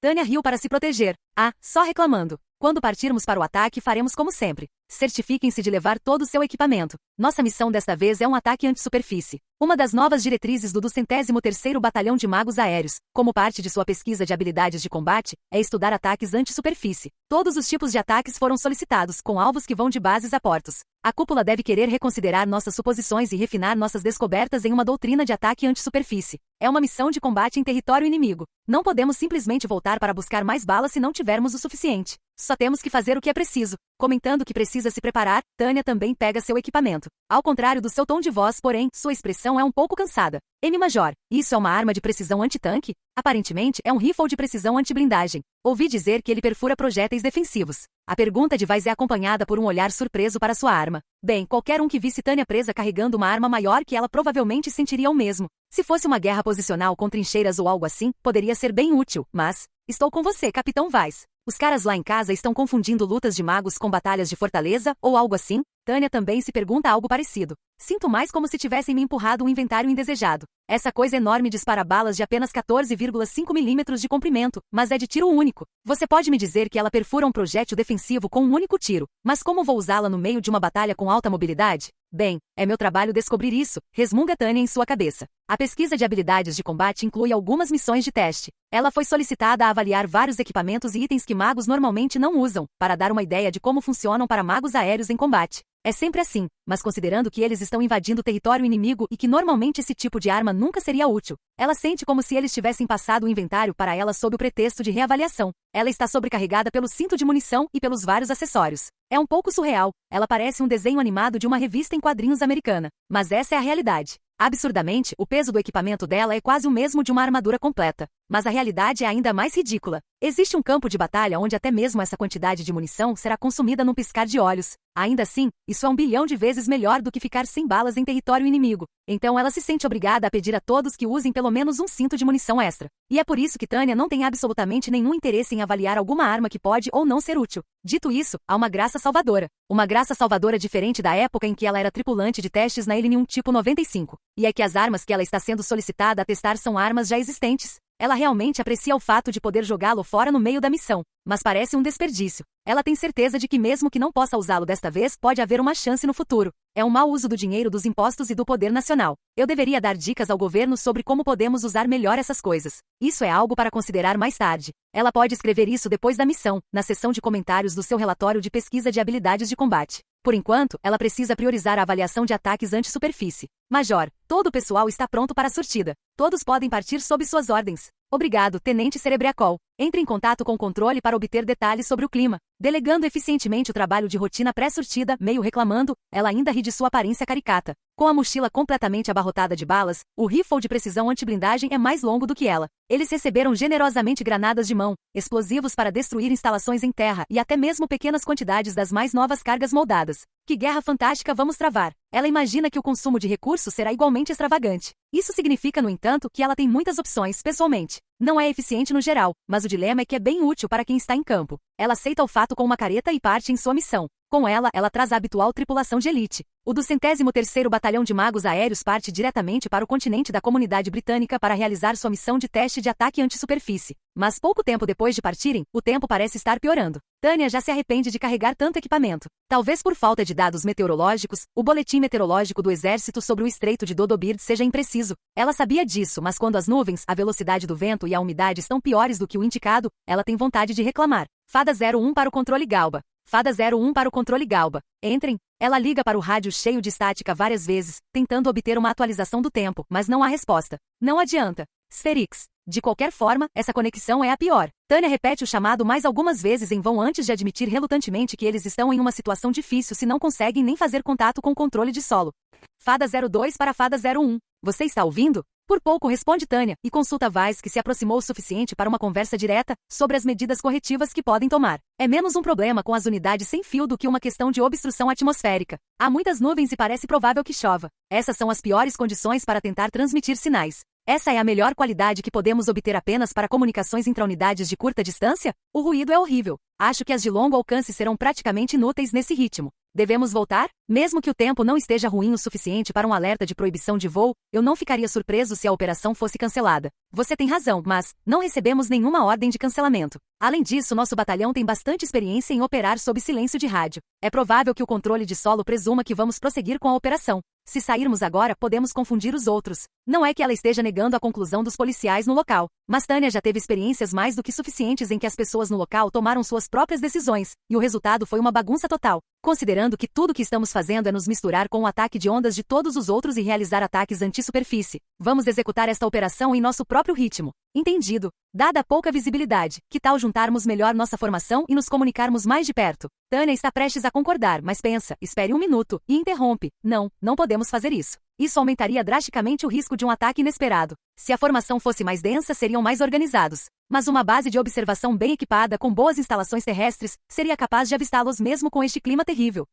Speaker 1: Tânia riu para se proteger. Ah, só reclamando. Quando partirmos para o ataque, faremos como sempre. Certifiquem-se de levar todo o seu equipamento. Nossa missão desta vez é um ataque anti-superfície. Uma das novas diretrizes do 203º Batalhão de Magos Aéreos, como parte de sua pesquisa de habilidades de combate, é estudar ataques anti-superfície. Todos os tipos de ataques foram solicitados, com alvos que vão de bases a portos. A cúpula deve querer reconsiderar nossas suposições e refinar nossas descobertas em uma doutrina de ataque anti-superfície. É uma missão de combate em território inimigo. Não podemos simplesmente voltar para buscar mais balas se não tivermos o suficiente. Só temos que fazer o que é preciso. Comentando que precisa se preparar, Tânia também pega seu equipamento. Ao contrário do seu tom de voz, porém, sua expressão é um pouco cansada. Major, isso é uma arma de precisão anti-tanque? Aparentemente, é um rifle de precisão anti-blindagem. Ouvi dizer que ele perfura projéteis defensivos. A pergunta de Weiss é acompanhada por um olhar surpreso para sua arma. Bem, qualquer um que visse Tânia presa carregando uma arma maior que ela provavelmente sentiria o mesmo. Se fosse uma guerra posicional com trincheiras ou algo assim, poderia ser bem útil, mas... Estou com você, Capitão Weiss. Os caras lá em casa estão confundindo lutas de magos com batalhas de fortaleza, ou algo assim? Tânia também se pergunta algo parecido. Sinto mais como se tivessem me empurrado um inventário indesejado. Essa coisa enorme dispara balas de apenas 14,5 milímetros de comprimento, mas é de tiro único. Você pode me dizer que ela perfura um projétil defensivo com um único tiro, mas como vou usá-la no meio de uma batalha com alta mobilidade? Bem, é meu trabalho descobrir isso, resmunga Tânia em sua cabeça. A pesquisa de habilidades de combate inclui algumas missões de teste. Ela foi solicitada a avaliar vários equipamentos e itens que magos normalmente não usam, para dar uma ideia de como funcionam para magos aéreos em combate. É sempre assim, mas considerando que eles estão invadindo território inimigo e que normalmente esse tipo de arma nunca seria útil, ela sente como se eles tivessem passado o inventário para ela sob o pretexto de reavaliação. Ela está sobrecarregada pelo cinto de munição e pelos vários acessórios. É um pouco surreal, ela parece um desenho animado de uma revista em quadrinhos americana, mas essa é a realidade. Absurdamente, o peso do equipamento dela é quase o mesmo de uma armadura completa. Mas a realidade é ainda mais ridícula. Existe um campo de batalha onde até mesmo essa quantidade de munição será consumida num piscar de olhos. Ainda assim, isso é 1 bilhão de vezes melhor do que ficar sem balas em território inimigo. Então ela se sente obrigada a pedir a todos que usem pelo menos um cinto de munição extra. E é por isso que Tânia não tem absolutamente nenhum interesse em avaliar alguma arma que pode ou não ser útil. Dito isso, há uma graça salvadora. Uma graça salvadora diferente da época em que ela era tripulante de testes na N1 tipo 95. E é que as armas que ela está sendo solicitada a testar são armas já existentes. Ela realmente aprecia o fato de poder jogá-lo fora no meio da missão, mas parece um desperdício. Ela tem certeza de que mesmo que não possa usá-lo desta vez, pode haver uma chance no futuro. É um mau uso do dinheiro dos impostos e do poder nacional. Eu deveria dar dicas ao governo sobre como podemos usar melhor essas coisas. Isso é algo para considerar mais tarde. Ela pode escrever isso depois da missão, na seção de comentários do seu relatório de pesquisa de habilidades de combate. Por enquanto, ela precisa priorizar a avaliação de ataques anti-superfície. Major, todo o pessoal está pronto para a surtida. Todos podem partir sob suas ordens. Obrigado, Tenente Cerebriacol. Entre em contato com o controle para obter detalhes sobre o clima. Delegando eficientemente o trabalho de rotina pré-surtida, meio reclamando, ela ainda ri de sua aparência caricata. Com a mochila completamente abarrotada de balas, o rifle de precisão anti-blindagem é mais longo do que ela. Eles receberam generosamente granadas de mão, explosivos para destruir instalações em terra e até mesmo pequenas quantidades das mais novas cargas moldadas. Que guerra fantástica vamos travar! Ela imagina que o consumo de recursos será igualmente extravagante. Isso significa, no entanto, que ela tem muitas opções, pessoalmente. Não é eficiente no geral, mas o dilema é que é bem útil para quem está em campo. Ela aceita o fato com uma careta e parte em sua missão. Com ela traz a habitual tripulação de elite. O 203º Batalhão de Magos Aéreos parte diretamente para o continente da comunidade britânica para realizar sua missão de teste de ataque anti-superfície. Mas pouco tempo depois de partirem, o tempo parece estar piorando. Tânia já se arrepende de carregar tanto equipamento. Talvez por falta de dados meteorológicos, o boletim meteorológico do exército sobre o estreito de Dodo Bird seja impreciso. Ela sabia disso, mas quando as nuvens, a velocidade do vento e a umidade estão piores do que o indicado, ela tem vontade de reclamar. Fada 01 para o controle Galba. Fada 01 para o controle Galba. Entrem. Ela liga para o rádio cheio de estática várias vezes, tentando obter uma atualização do tempo, mas não há resposta. Não adianta. Spherix. De qualquer forma, essa conexão é a pior. Tânia repete o chamado mais algumas vezes em vão antes de admitir relutantemente que eles estão em uma situação difícil se não conseguem nem fazer contato com o controle de solo. Fada 02 para Fada 01. Você está ouvindo? Por pouco responde Tânia, e consulta Vaz, que se aproximou o suficiente para uma conversa direta sobre as medidas corretivas que podem tomar. É menos um problema com as unidades sem fio do que uma questão de obstrução atmosférica. Há muitas nuvens e parece provável que chova. Essas são as piores condições para tentar transmitir sinais. Essa é a melhor qualidade que podemos obter apenas para comunicações intra-unidades de curta distância? O ruído é horrível. Acho que as de longo alcance serão praticamente inúteis nesse ritmo. Devemos voltar? Mesmo que o tempo não esteja ruim o suficiente para um alerta de proibição de voo, eu não ficaria surpreso se a operação fosse cancelada. Você tem razão, mas não recebemos nenhuma ordem de cancelamento. Além disso, nosso batalhão tem bastante experiência em operar sob silêncio de rádio. É provável que o controle de solo presuma que vamos prosseguir com a operação. Se sairmos agora, podemos confundir os outros. Não é que ela esteja negando a conclusão dos policiais no local, mas Tânia já teve experiências mais do que suficientes em que as pessoas no local tomaram suas próprias decisões, e o resultado foi uma bagunça total. Considerando que tudo que estamos fazendo é nos misturar com o ataque de ondas de todos os outros e realizar ataques anti-superfície, vamos executar esta operação em nosso próprio ritmo. Entendido. Dada a pouca visibilidade, que tal juntarmos melhor nossa formação e nos comunicarmos mais de perto? Tânia está prestes a concordar, mas pensa, espere um minuto, e interrompe. Não podemos fazer isso. Isso aumentaria drasticamente o risco de um ataque inesperado. Se a formação fosse mais densa, seriam mais organizados. Mas uma base de observação bem equipada com boas instalações terrestres seria capaz de avistá-los mesmo com este clima terrível.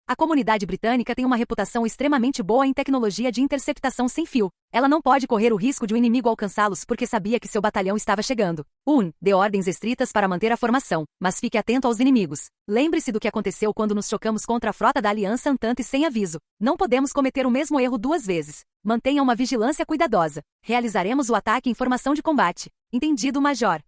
Speaker 1: A comunidade britânica tem uma reputação extremamente boa em tecnologia de interceptação sem fio. Ela não pode correr o risco de um inimigo alcançá-los porque sabia que seu batalhão estava chegando. Dê ordens estritas para manter a formação, mas fique atento aos inimigos. Lembre-se do que aconteceu quando nos chocamos contra a frota da Aliança Antante sem aviso. Não podemos cometer o mesmo erro duas vezes. Mantenha uma vigilância cuidadosa. Realizaremos o ataque em formação de combate. Entendido, Major.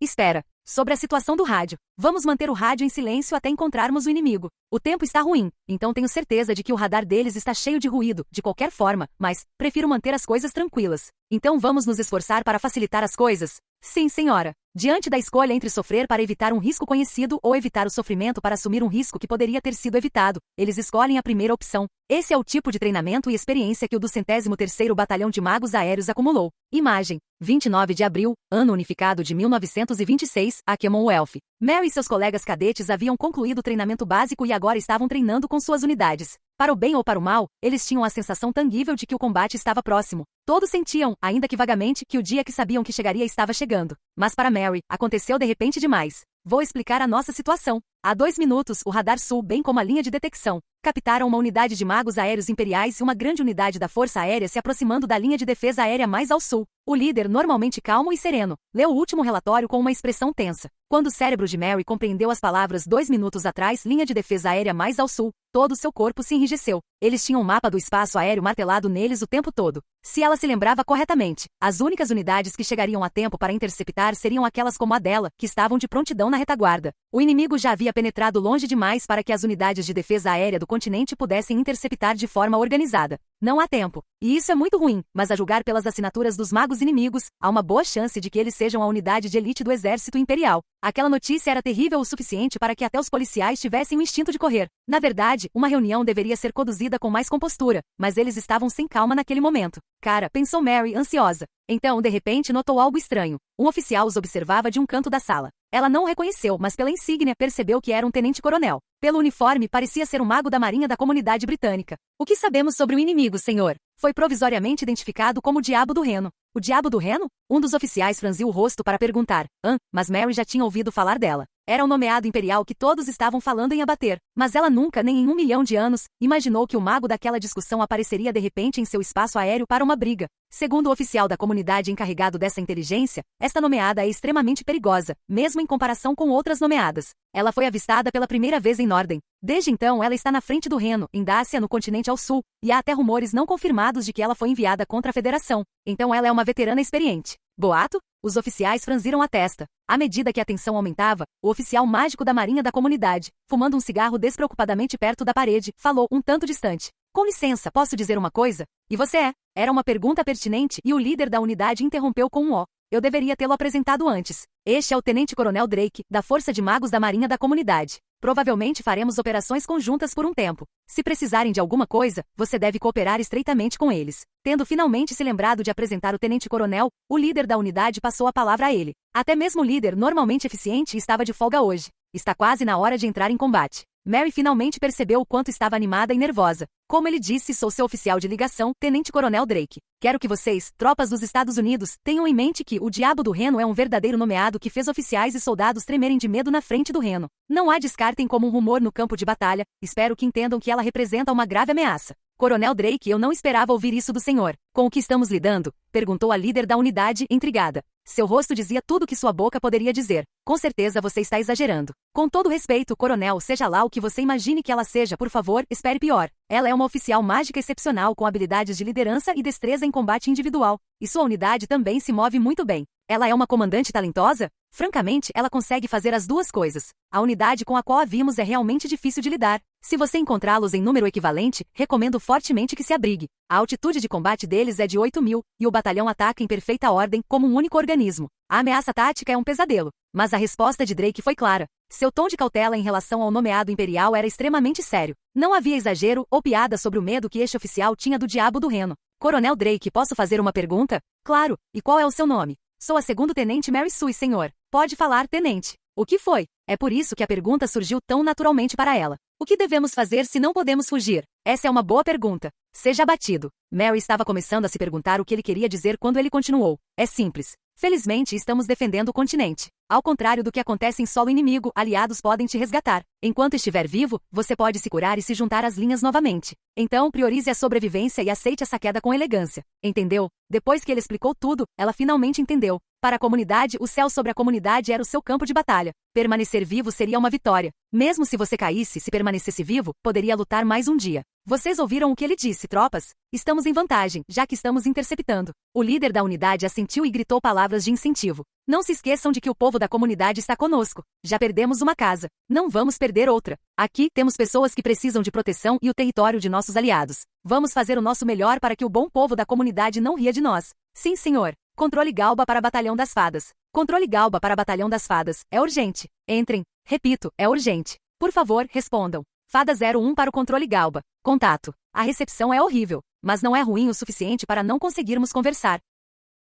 Speaker 1: Espera. Sobre a situação do rádio. Vamos manter o rádio em silêncio até encontrarmos o inimigo. O tempo está ruim, então tenho certeza de que o radar deles está cheio de ruído, de qualquer forma, mas prefiro manter as coisas tranquilas. Então vamos nos esforçar para facilitar as coisas? Sim, senhora. Diante da escolha entre sofrer para evitar um risco conhecido ou evitar o sofrimento para assumir um risco que poderia ter sido evitado, eles escolhem a primeira opção. Esse é o tipo de treinamento e experiência que o 203º Batalhão de Magos Aéreos acumulou. Imagem. 29 de abril, ano unificado de 1926, a Commonwealth. Mary e seus colegas cadetes haviam concluído o treinamento básico e agora estavam treinando com suas unidades. Para o bem ou para o mal, eles tinham a sensação tangível de que o combate estava próximo. Todos sentiam, ainda que vagamente, que o dia que sabiam que chegaria estava chegando. Mas para Mary, aconteceu de repente demais. Vou explicar a nossa situação. Há 2 minutos, o radar sul, bem como a linha de detecção, captaram uma unidade de magos aéreos imperiais e uma grande unidade da Força Aérea se aproximando da linha de defesa aérea mais ao sul. O líder, normalmente calmo e sereno, leu o último relatório com uma expressão tensa. Quando o cérebro de Mary compreendeu as palavras 2 minutos atrás, linha de defesa aérea mais ao sul, todo o seu corpo se enrijeceu. Eles tinham um mapa do espaço aéreo martelado neles o tempo todo. Se ela se lembrava corretamente, as únicas unidades que chegariam a tempo para interceptar seriam aquelas como a dela, que estavam de prontidão na retaguarda. O inimigo já havia penetrado longe demais para que as unidades de defesa aérea do continente pudessem interceptar de forma organizada. Não há tempo. E isso é muito ruim, mas a julgar pelas assinaturas dos magos inimigos, há uma boa chance de que eles sejam a unidade de elite do exército imperial. Aquela notícia era terrível o suficiente para que até os policiais tivessem o instinto de correr. Na verdade, uma reunião deveria ser conduzida com mais compostura, mas eles estavam sem calma naquele momento. Cara, pensou Mary, ansiosa. Então, de repente, notou algo estranho. Um oficial os observava de um canto da sala. Ela não o reconheceu, mas pela insígnia percebeu que era um tenente-coronel. Pelo uniforme, parecia ser um mago da marinha da comunidade britânica. O que sabemos sobre o inimigo, senhor? Foi provisoriamente identificado como o Diabo do Reno. O Diabo do Reno? Um dos oficiais franziu o rosto para perguntar. Mas Mary já tinha ouvido falar dela. Era o nomeado imperial que todos estavam falando em abater. Mas ela nunca, nem em 1 milhão de anos, imaginou que o mago daquela discussão apareceria de repente em seu espaço aéreo para uma briga. Segundo o oficial da comunidade encarregado dessa inteligência, esta nomeada é extremamente perigosa, mesmo em comparação com outras nomeadas. Ela foi avistada pela primeira vez em Norden. Desde então, ela está na frente do Reno, em Dácia, no continente ao sul, e há até rumores não confirmados de que ela foi enviada contra a Federação. Então ela é uma veterana experiente. Boato? Os oficiais franziram a testa. À medida que a tensão aumentava, o oficial mágico da marinha da comunidade, fumando um cigarro despreocupadamente perto da parede, falou um tanto distante. Com licença, posso dizer uma coisa? E você é? Era uma pergunta pertinente e o líder da unidade interrompeu com um ó. Eu deveria tê-lo apresentado antes. Este é o Tenente-Coronel Drake, da Força de Magos da Marinha da Comunidade. Provavelmente faremos operações conjuntas por um tempo. Se precisarem de alguma coisa, você deve cooperar estreitamente com eles. Tendo finalmente se lembrado de apresentar o tenente-coronel, o líder da unidade passou a palavra a ele. Até mesmo o líder, normalmente eficiente, estava de folga hoje. Está quase na hora de entrar em combate. Mary finalmente percebeu o quanto estava animada e nervosa. Como ele disse, sou seu oficial de ligação, Tenente-Coronel Drake. Quero que vocês, tropas dos Estados Unidos, tenham em mente que o Diabo do Reno é um verdadeiro nomeado que fez oficiais e soldados tremerem de medo na frente do Reno. Não há descartem como um rumor no campo de batalha, espero que entendam que ela representa uma grave ameaça. Coronel Drake, eu não esperava ouvir isso do senhor. Com o que estamos lidando? Perguntou a líder da unidade, intrigada. Seu rosto dizia tudo o que sua boca poderia dizer. Com certeza você está exagerando. Com todo respeito, coronel, seja lá o que você imagine que ela seja, por favor, espere pior. Ela é uma oficial mágica excepcional com habilidades de liderança e destreza em combate individual. E sua unidade também se move muito bem. Ela é uma comandante talentosa? Francamente, ela consegue fazer as duas coisas. A unidade com a qual a vimos é realmente difícil de lidar. Se você encontrá-los em número equivalente, recomendo fortemente que se abrigue. A altitude de combate deles é de 8.000, e o batalhão ataca em perfeita ordem, como um único organismo. A ameaça tática é um pesadelo. Mas a resposta de Drake foi clara. Seu tom de cautela em relação ao nomeado imperial era extremamente sério. Não havia exagero ou piada sobre o medo que este oficial tinha do Diabo do Reno. Coronel Drake, posso fazer uma pergunta? Claro. E qual é o seu nome? Sou a segundo-tenente Mary Sue, senhor. Pode falar, tenente. O que foi? É por isso que a pergunta surgiu tão naturalmente para ela. O que devemos fazer se não podemos fugir? Essa é uma boa pergunta. Seja abatido. Mary estava começando a se perguntar o que ele queria dizer quando ele continuou. É simples. Felizmente estamos defendendo o continente. Ao contrário do que acontece em solo inimigo, aliados podem te resgatar. Enquanto estiver vivo, você pode se curar e se juntar às linhas novamente. Então, priorize a sobrevivência e aceite essa queda com elegância. Entendeu? Depois que ele explicou tudo, ela finalmente entendeu. Para a comunidade, o céu sobre a comunidade era o seu campo de batalha. Permanecer vivo seria uma vitória. Mesmo se você caísse, se permanecesse vivo, poderia lutar mais um dia. Vocês ouviram o que ele disse, tropas? Estamos em vantagem, já que estamos interceptando. O líder da unidade assentiu e gritou palavras de incentivo. Não se esqueçam de que o povo da comunidade está conosco. Já perdemos uma casa. Não vamos perder outra. Aqui, temos pessoas que precisam de proteção e o território de nossos aliados. Vamos fazer o nosso melhor para que o bom povo da comunidade não ria de nós. Sim, senhor. Controle Galba para Batalhão das Fadas. Controle Galba para Batalhão das Fadas. É urgente. Entrem. Repito, é urgente. Por favor, respondam. Fada 01 para o controle Galba. Contato. A recepção é horrível, mas não é ruim o suficiente para não conseguirmos conversar.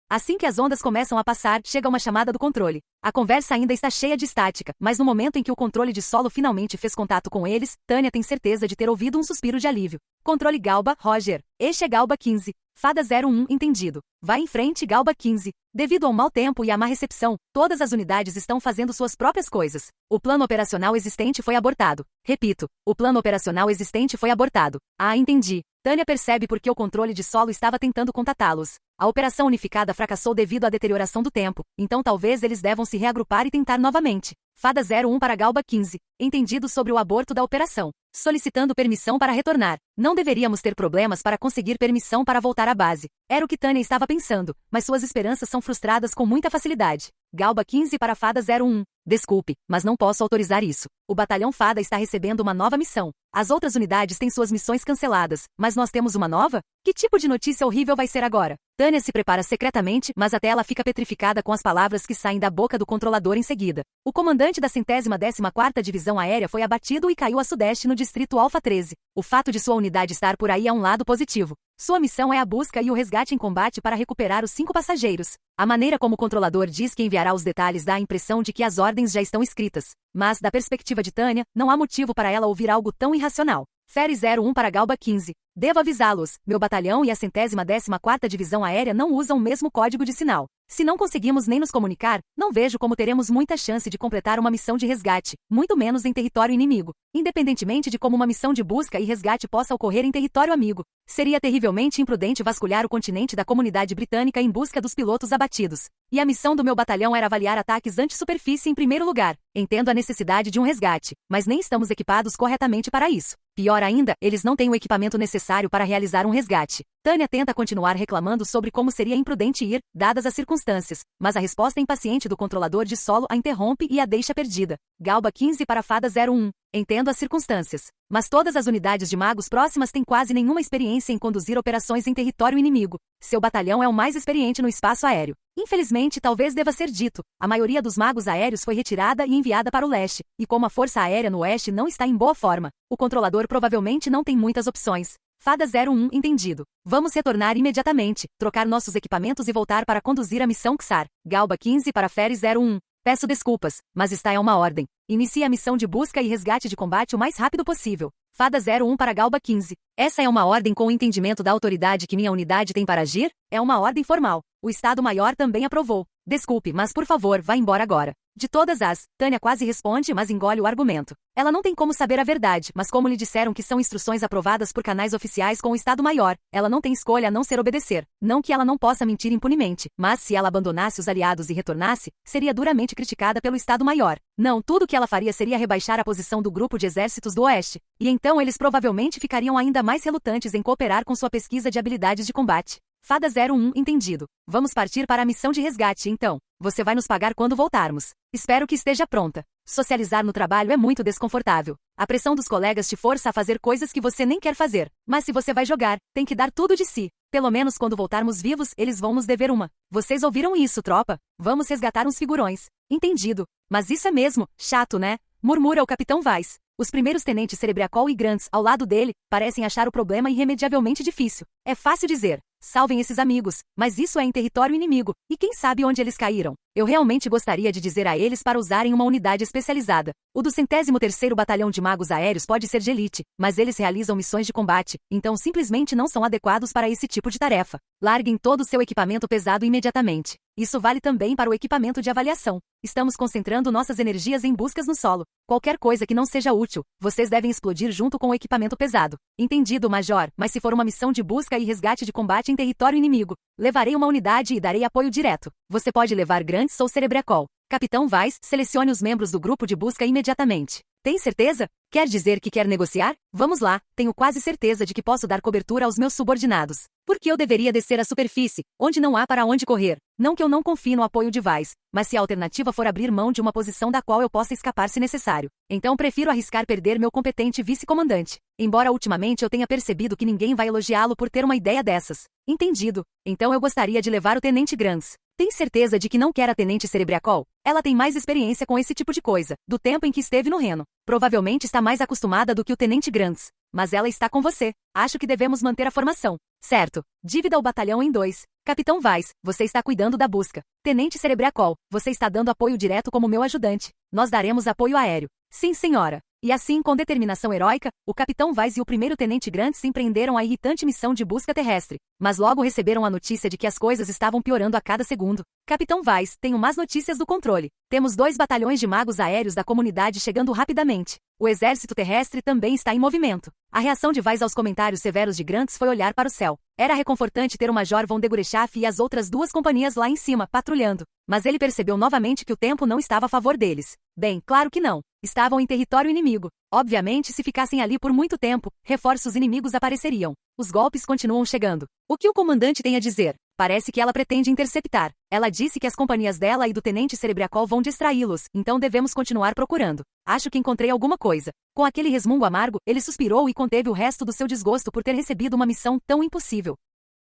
Speaker 1: Assim que as ondas começam a passar, chega uma chamada do controle. A conversa ainda está cheia de estática, mas no momento em que o controle de solo finalmente fez contato com eles, Tânia tem certeza de ter ouvido um suspiro de alívio. Controle Galba, Roger. Este é Galba 15. Fada 01, entendido. Vá em frente, Galba 15. Devido ao mau tempo e à má recepção, todas as unidades estão fazendo suas próprias coisas. O plano operacional existente foi abortado. Repito, o plano operacional existente foi abortado. Ah, entendi. Tânia percebe porque o controle de solo estava tentando contatá-los. A operação unificada fracassou devido à deterioração do tempo, então talvez eles devam se reagrupar e tentar novamente. Fada 01 para Galba 15. Entendido sobre o aborto da operação. Solicitando permissão para retornar. Não deveríamos ter problemas para conseguir permissão para voltar à base. Era o que Tânia estava pensando, mas suas esperanças são frustradas com muita facilidade. Galba 15 para Fada 01. Desculpe, mas não posso autorizar isso. O batalhão Fada está recebendo uma nova missão. As outras unidades têm suas missões canceladas, mas nós temos uma nova? Que tipo de notícia horrível vai ser agora? Tânia se prepara secretamente, mas até ela fica petrificada com as palavras que saem da boca do controlador em seguida. O comandante da 114ª Divisão Aérea foi abatido e caiu a sudeste no distrito Alfa 13. O fato de sua unidade estar por aí é um lado positivo. Sua missão é a busca e o resgate em combate para recuperar os 5 passageiros. A maneira como o controlador diz que enviará os detalhes dá a impressão de que as ordens já estão escritas. Mas, da perspectiva de Tânia, não há motivo para ela ouvir algo tão irracional. Fere 01 para Galba 15. Devo avisá-los, meu batalhão e a 114ª Divisão Aérea não usam o mesmo código de sinal. Se não conseguimos nem nos comunicar, não vejo como teremos muita chance de completar uma missão de resgate, muito menos em território inimigo, independentemente de como uma missão de busca e resgate possa ocorrer em território amigo. Seria terrivelmente imprudente vasculhar o continente da comunidade britânica em busca dos pilotos abatidos. E a missão do meu batalhão era avaliar ataques anti-superfície em primeiro lugar. Entendo a necessidade de um resgate, mas nem estamos equipados corretamente para isso. Pior ainda, eles não têm o equipamento necessário para realizar um resgate. Tânia tenta continuar reclamando sobre como seria imprudente ir, dadas as circunstâncias. circunstâncias, mas a resposta impaciente do controlador de solo a interrompe e a deixa perdida. Galba 15 para Fada 01. Entendo as circunstâncias, mas todas as unidades de magos próximas têm quase nenhuma experiência em conduzir operações em território inimigo. Seu batalhão é o mais experiente no espaço aéreo. Infelizmente, talvez deva ser dito, a maioria dos magos aéreos foi retirada e enviada para o leste, e como a força aérea no oeste não está em boa forma, o controlador provavelmente não tem muitas opções. Fada 01, entendido. Vamos retornar imediatamente, trocar nossos equipamentos e voltar para conduzir a missão XAR. Galba 15 para Fere 01. Peço desculpas, mas esta é uma ordem. Inicie a missão de busca e resgate de combate o mais rápido possível. Fada 01 para Galba 15. Essa é uma ordem com o entendimento da autoridade que minha unidade tem para agir? É uma ordem formal. O Estado-Maior também aprovou. Desculpe, mas por favor, vá embora agora. De todas as, Tânia quase responde, mas engole o argumento. Ela não tem como saber a verdade, mas como lhe disseram que são instruções aprovadas por canais oficiais com o Estado-Maior, ela não tem escolha a não ser obedecer. Não que ela não possa mentir impunemente, mas se ela abandonasse os aliados e retornasse, seria duramente criticada pelo Estado-Maior. Não, tudo o que ela faria seria rebaixar a posição do grupo de exércitos do Oeste, e então eles provavelmente ficariam ainda mais relutantes em cooperar com sua pesquisa de habilidades de combate. Fada 01, entendido. Vamos partir para a missão de resgate, então. Você vai nos pagar quando voltarmos. Espero que esteja pronta. Socializar no trabalho é muito desconfortável. A pressão dos colegas te força a fazer coisas que você nem quer fazer. Mas se você vai jogar, tem que dar tudo de si. Pelo menos quando voltarmos vivos, eles vão nos dever uma. Vocês ouviram isso, tropa? Vamos resgatar uns figurões. Entendido. Mas isso é mesmo, chato, né? Murmura o Capitão Weiss. Os primeiros tenentes Cerebriacol e Grants, ao lado dele, parecem achar o problema irremediavelmente difícil. É fácil dizer, salvem esses amigos, mas isso é em território inimigo, e quem sabe onde eles caíram. Eu realmente gostaria de dizer a eles para usarem uma unidade especializada. O do 103º Batalhão de Magos Aéreos pode ser de elite, mas eles realizam missões de combate, então simplesmente não são adequados para esse tipo de tarefa. Larguem todo o seu equipamento pesado imediatamente. Isso vale também para o equipamento de avaliação. Estamos concentrando nossas energias em buscas no solo. Qualquer coisa que não seja útil, vocês devem explodir junto com o equipamento pesado. Entendido, Major, mas se for uma missão de busca e resgate de combate em território inimigo, levarei uma unidade e darei apoio direto. Você pode levar Grants ou Cerebriacol. Capitão Weiss, selecione os membros do grupo de busca imediatamente. Tem certeza? Quer dizer que quer negociar? Vamos lá, tenho quase certeza de que posso dar cobertura aos meus subordinados. Por que eu deveria descer à superfície, onde não há para onde correr? Não que eu não confie no apoio de Weiss, mas se a alternativa for abrir mão de uma posição da qual eu possa escapar se necessário, então prefiro arriscar perder meu competente vice-comandante. Embora ultimamente eu tenha percebido que ninguém vai elogiá-lo por ter uma ideia dessas. Entendido. Então eu gostaria de levar o Tenente Grants. Tem certeza de que não quer a Tenente Cerebriacol? Ela tem mais experiência com esse tipo de coisa, do tempo em que esteve no Reno. Provavelmente está mais acostumada do que o Tenente Grants. Mas ela está com você. Acho que devemos manter a formação. Certo. Dívida o batalhão em 2. Capitão Weiss, você está cuidando da busca. Tenente Cerebriacol, você está dando apoio direto como meu ajudante. Nós daremos apoio aéreo. Sim, senhora. E assim, com determinação heróica, o Capitão Weiss e o primeiro Tenente Grants se empreenderam a irritante missão de busca terrestre. Mas logo receberam a notícia de que as coisas estavam piorando a cada segundo. Capitão Weiss, tenho más notícias do controle. Temos 2 batalhões de magos aéreos da comunidade chegando rapidamente. O exército terrestre também está em movimento. A reação de Weiss aos comentários severos de Grants foi olhar para o céu. Era reconfortante ter o Major von Degurechaf e as outras 2 companhias lá em cima, patrulhando. Mas ele percebeu novamente que o tempo não estava a favor deles. Bem, claro que não. Estavam em território inimigo. Obviamente, se ficassem ali por muito tempo, reforços inimigos apareceriam. Os golpes continuam chegando. O que o comandante tem a dizer? Parece que ela pretende interceptar. Ela disse que as companhias dela e do Tenente Cerebriacol vão distraí-los, então devemos continuar procurando. Acho que encontrei alguma coisa. Com aquele resmungo amargo, ele suspirou e conteve o resto do seu desgosto por ter recebido uma missão tão impossível.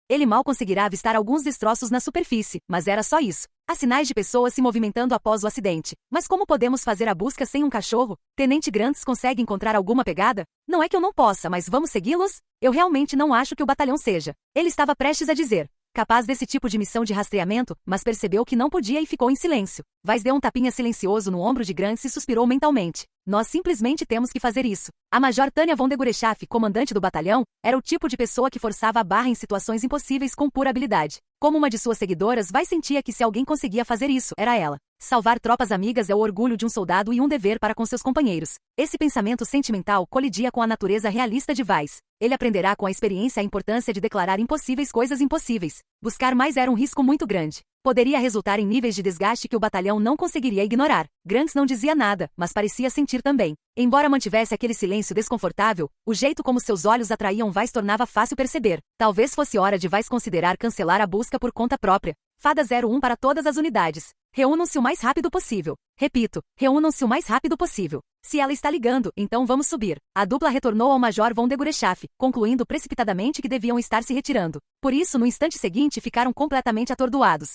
Speaker 1: Ele mal conseguirá avistar alguns destroços na superfície, mas era só isso. Há sinais de pessoas se movimentando após o acidente. Mas como podemos fazer a busca sem um cachorro? Tenente Grants consegue encontrar alguma pegada? Não é que eu não possa, mas vamos segui-los? Eu realmente não acho que o batalhão seja. Ele estava prestes a dizer. Capaz desse tipo de missão de rastreamento, mas percebeu que não podia e ficou em silêncio. Weiss deu um tapinha silencioso no ombro de Grants e suspirou mentalmente. Nós simplesmente temos que fazer isso. A Major Tânia von Degurechaf, comandante do batalhão, era o tipo de pessoa que forçava a barra em situações impossíveis com pura habilidade. Como uma de suas seguidoras, Weiss sentia que se alguém conseguia fazer isso, era ela. Salvar tropas amigas é o orgulho de um soldado e um dever para com seus companheiros. Esse pensamento sentimental colidia com a natureza realista de Weiss. Ele aprenderá com a experiência a importância de declarar impossíveis coisas impossíveis. Buscar mais era um risco muito grande. Poderia resultar em níveis de desgaste que o batalhão não conseguiria ignorar. Grants não dizia nada, mas parecia sentir também. Embora mantivesse aquele silêncio desconfortável, o jeito como seus olhos atraíam Weiss tornava fácil perceber. Talvez fosse hora de Weiss considerar cancelar a busca por conta própria. Fada 01 para todas as unidades. Reúnam-se o mais rápido possível. Repito, reúnam-se o mais rápido possível. Se ela está ligando, então vamos subir. A dupla retornou ao Major von Degurechaf, concluindo precipitadamente que deviam estar se retirando. Por isso, no instante seguinte, ficaram completamente atordoados.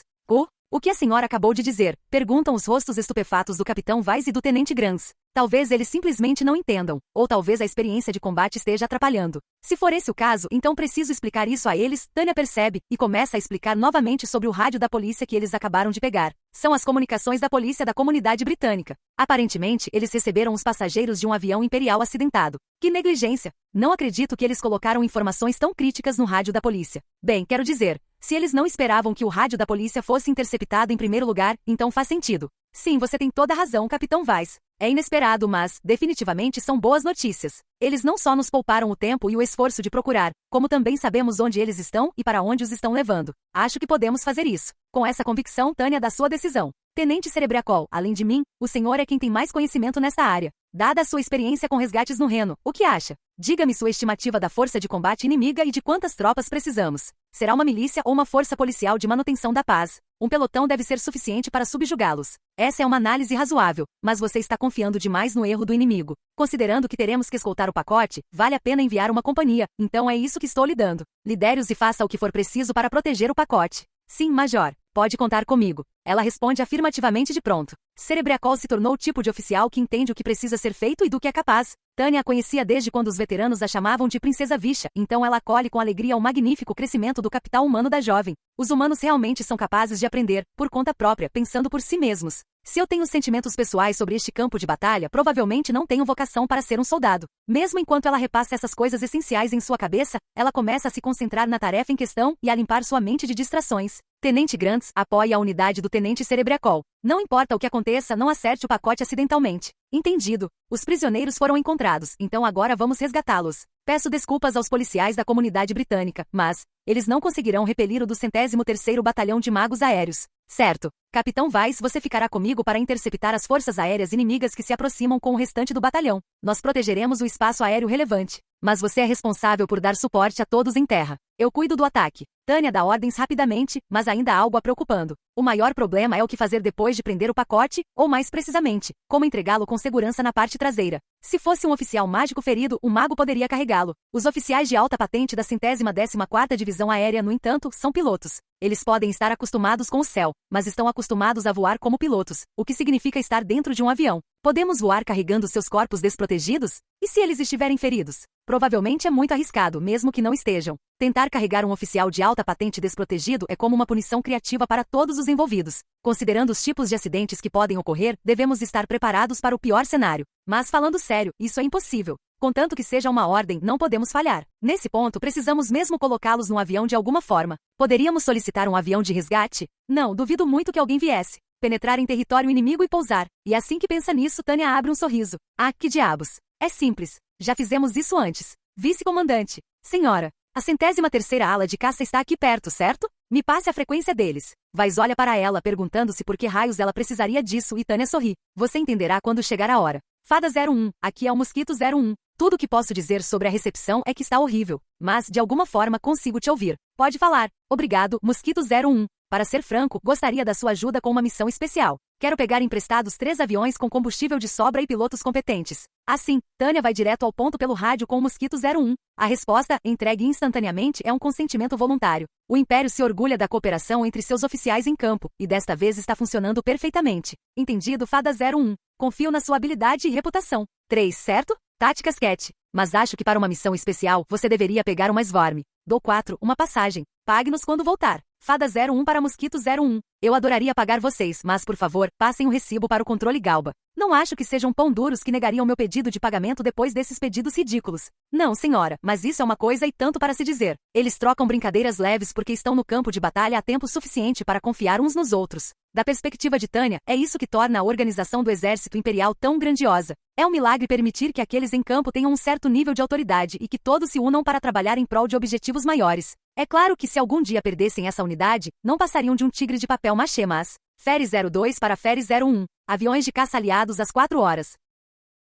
Speaker 1: O que a senhora acabou de dizer? Perguntam os rostos estupefatos do Capitão Weiss e do Tenente Grans. Talvez eles simplesmente não entendam, ou talvez a experiência de combate esteja atrapalhando. Se for esse o caso, então preciso explicar isso a eles. Tânia percebe, e começa a explicar novamente sobre o rádio da polícia que eles acabaram de pegar. São as comunicações da polícia da comunidade britânica. Aparentemente, eles receberam os passageiros de um avião imperial acidentado. Que negligência! Não acredito que eles colocaram informações tão críticas no rádio da polícia. Bem, quero dizer, se eles não esperavam que o rádio da polícia fosse interceptado em primeiro lugar, então faz sentido. Sim, você tem toda a razão, Capitão Weiss. É inesperado, mas, definitivamente são boas notícias. Eles não só nos pouparam o tempo e o esforço de procurar, como também sabemos onde eles estão e para onde os estão levando. Acho que podemos fazer isso. Com essa convicção, Tânia dá sua decisão. Tenente Cerebriacol, além de mim, o senhor é quem tem mais conhecimento nesta área. Dada a sua experiência com resgates no Reno, o que acha? Diga-me sua estimativa da força de combate inimiga e de quantas tropas precisamos. Será uma milícia ou uma força policial de manutenção da paz? Um pelotão deve ser suficiente para subjugá-los. Essa é uma análise razoável, mas você está confiando demais no erro do inimigo. Considerando que teremos que escoltar o pacote, vale a pena enviar uma companhia, então é isso que estou lhe dando. Lidere-os e faça o que for preciso para proteger o pacote. Sim, Major. Pode contar comigo. Ela responde afirmativamente de pronto. Cerebriacol se tornou o tipo de oficial que entende o que precisa ser feito e do que é capaz. Tânia a conhecia desde quando os veteranos a chamavam de Princesa Visha, então ela acolhe com alegria o magnífico crescimento do capital humano da jovem. Os humanos realmente são capazes de aprender, por conta própria, pensando por si mesmos. Se eu tenho sentimentos pessoais sobre este campo de batalha, provavelmente não tenho vocação para ser um soldado. Mesmo enquanto ela repassa essas coisas essenciais em sua cabeça, ela começa a se concentrar na tarefa em questão e a limpar sua mente de distrações. Tenente Grants apoia a unidade do Tenente Cerebriacol. Não importa o que aconteça, não acerte o pacote acidentalmente. Entendido. Os prisioneiros foram encontrados, então agora vamos resgatá-los. Peço desculpas aos policiais da comunidade britânica, mas eles não conseguirão repelir o do 103º Batalhão de Magos Aéreos. Certo. Capitão Weiss, você ficará comigo para interceptar as forças aéreas inimigas que se aproximam com o restante do batalhão. Nós protegeremos o espaço aéreo relevante. Mas você é responsável por dar suporte a todos em terra. Eu cuido do ataque. Tânia dá ordens rapidamente, mas ainda há algo a preocupando. O maior problema é o que fazer depois de prender o pacote, ou mais precisamente, como entregá-lo com segurança na parte traseira. Se fosse um oficial mágico ferido, o mago poderia carregá-lo. Os oficiais de alta patente da 114ª Divisão Aérea, no entanto, são pilotos. Eles podem estar acostumados com o céu, mas estão acostumados a voar como pilotos, o que significa estar dentro de um avião. Podemos voar carregando seus corpos desprotegidos? E se eles estiverem feridos? Provavelmente é muito arriscado, mesmo que não estejam. Tentar carregar um oficial de alta patente desprotegido é como uma punição criativa para todos os envolvidos. Considerando os tipos de acidentes que podem ocorrer, devemos estar preparados para o pior cenário. Mas falando sério, isso é impossível. Contanto que seja uma ordem, não podemos falhar. Nesse ponto, precisamos mesmo colocá-los no avião de alguma forma. Poderíamos solicitar um avião de resgate? Não, duvido muito que alguém viesse. Penetrar em território inimigo e pousar. E assim que pensa nisso, Tânia abre um sorriso. Ah, que diabos. É simples. Já fizemos isso antes. Vice-comandante. Senhora, a 103ª ala de caça está aqui perto, certo? Me passe a frequência deles. Weiss olha para ela perguntando-se por que raios ela precisaria disso e Tânia sorri. Você entenderá quando chegar a hora. Fada 01, aqui é o Mosquito 01. Tudo o que posso dizer sobre a recepção é que está horrível. Mas, de alguma forma, consigo te ouvir. Pode falar. Obrigado, Mosquito 01. Para ser franco, gostaria da sua ajuda com uma missão especial. Quero pegar emprestados 3 aviões com combustível de sobra e pilotos competentes. Assim, Tânia vai direto ao ponto pelo rádio com o Mosquito 01. A resposta, entregue instantaneamente, é um consentimento voluntário. O Império se orgulha da cooperação entre seus oficiais em campo, e desta vez está funcionando perfeitamente. Entendido, Fada 01. Confio na sua habilidade e reputação. 3, certo? Táticas Cat. Mas acho que para uma missão especial, você deveria pegar uma Swarm. Dou 4, uma passagem. Pague-nos quando voltar. Fada 01 para Mosquito 01. Eu adoraria pagar vocês, mas por favor, passem o recibo para o controle Galba. Não acho que sejam pão duros que negariam meu pedido de pagamento depois desses pedidos ridículos. Não, senhora, mas isso é uma coisa e tanto para se dizer. Eles trocam brincadeiras leves porque estão no campo de batalha há tempo suficiente para confiar uns nos outros. Da perspectiva de Tânia, é isso que torna a organização do Exército Imperial tão grandiosa. É um milagre permitir que aqueles em campo tenham um certo nível de autoridade e que todos se unam para trabalhar em prol de objetivos maiores. É claro que se algum dia perdessem essa unidade, não passariam de um tigre de papel machê, mas... Ferry 02 para Ferry 01. Aviões de caça aliados às 4 horas.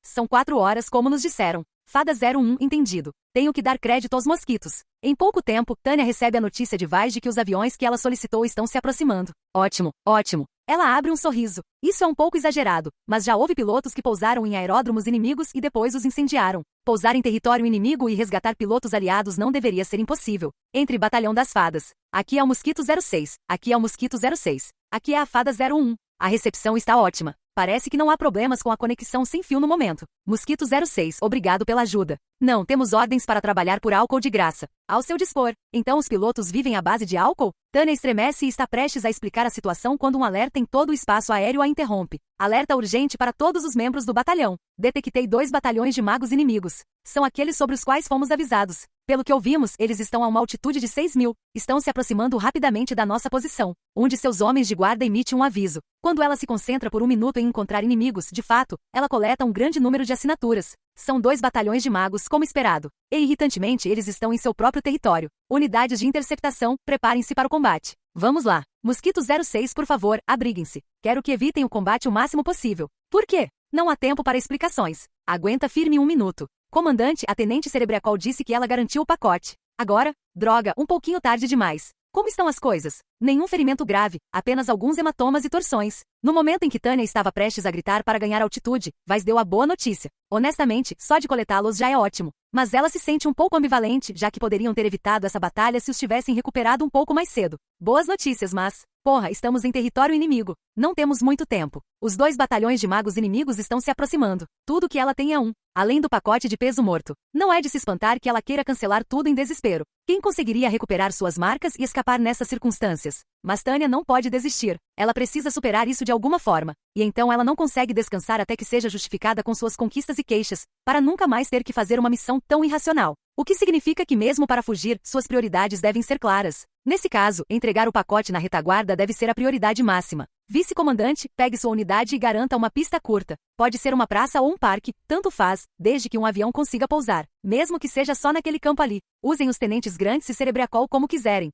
Speaker 1: São 4 horas como nos disseram. Fada 01, entendido. Tenho que dar crédito aos mosquitos. Em pouco tempo, Tânia recebe a notícia de Vaz de que os aviões que ela solicitou estão se aproximando. Ótimo, ótimo. Ela abre um sorriso. Isso é um pouco exagerado, mas já houve pilotos que pousaram em aeródromos inimigos e depois os incendiaram. Pousar em território inimigo e resgatar pilotos aliados não deveria ser impossível. Entre Batalhão das Fadas. Aqui é o Mosquito 06. Aqui é o Mosquito 06. Aqui é a Fada 01. A recepção está ótima. Parece que não há problemas com a conexão sem fio no momento. Mosquito 06, obrigado pela ajuda. Não, temos ordens para trabalhar por álcool de graça. Ao seu dispor. Então os pilotos vivem à base de álcool? Tânia estremece e está prestes a explicar a situação quando um alerta em todo o espaço aéreo a interrompe. Alerta urgente para todos os membros do batalhão. Detectei 2 batalhões de magos inimigos. São aqueles sobre os quais fomos avisados. Pelo que ouvimos, eles estão a uma altitude de 6.000. Estão se aproximando rapidamente da nossa posição. Um de seus homens de guarda emite um aviso. Quando ela se concentra por um minuto em encontrar inimigos, de fato, ela coleta um grande número de assinaturas. São 2 batalhões de magos, como esperado. E irritantemente, eles estão em seu próprio território. Unidades de interceptação, preparem-se para o combate. Vamos lá. Mosquito 06, por favor, abriguem-se. Quero que evitem o combate o máximo possível. Por quê? Não há tempo para explicações. Aguenta firme 1 minuto. Comandante, a Tenente Cerebriacol disse que ela garantiu o pacote. Agora? Droga, um pouquinho tarde demais. Como estão as coisas? Nenhum ferimento grave, apenas alguns hematomas e torções. No momento em que Tânia estava prestes a gritar para ganhar altitude, Vaz deu a boa notícia. Honestamente, só de coletá-los já é ótimo. Mas ela se sente um pouco ambivalente, já que poderiam ter evitado essa batalha se os tivessem recuperado um pouco mais cedo. Boas notícias, mas... Porra, estamos em território inimigo. Não temos muito tempo. Os 2 batalhões de magos inimigos estão se aproximando. Tudo que ela tem é um. Além do pacote de peso morto. Não é de se espantar que ela queira cancelar tudo em desespero. Quem conseguiria recuperar suas marcas e escapar nessas circunstâncias? Mas Tânia não pode desistir. Ela precisa superar isso de alguma forma. E então ela não consegue descansar até que seja justificada com suas conquistas e queixas, para nunca mais ter que fazer uma missão tão irracional. O que significa que mesmo para fugir, suas prioridades devem ser claras. Nesse caso, entregar o pacote na retaguarda deve ser a prioridade máxima. Vice-comandante, pegue sua unidade e garanta uma pista curta. Pode ser uma praça ou um parque, tanto faz, desde que um avião consiga pousar. Mesmo que seja só naquele campo ali. Usem os tenentes Grandes e Cerebriacol como quiserem.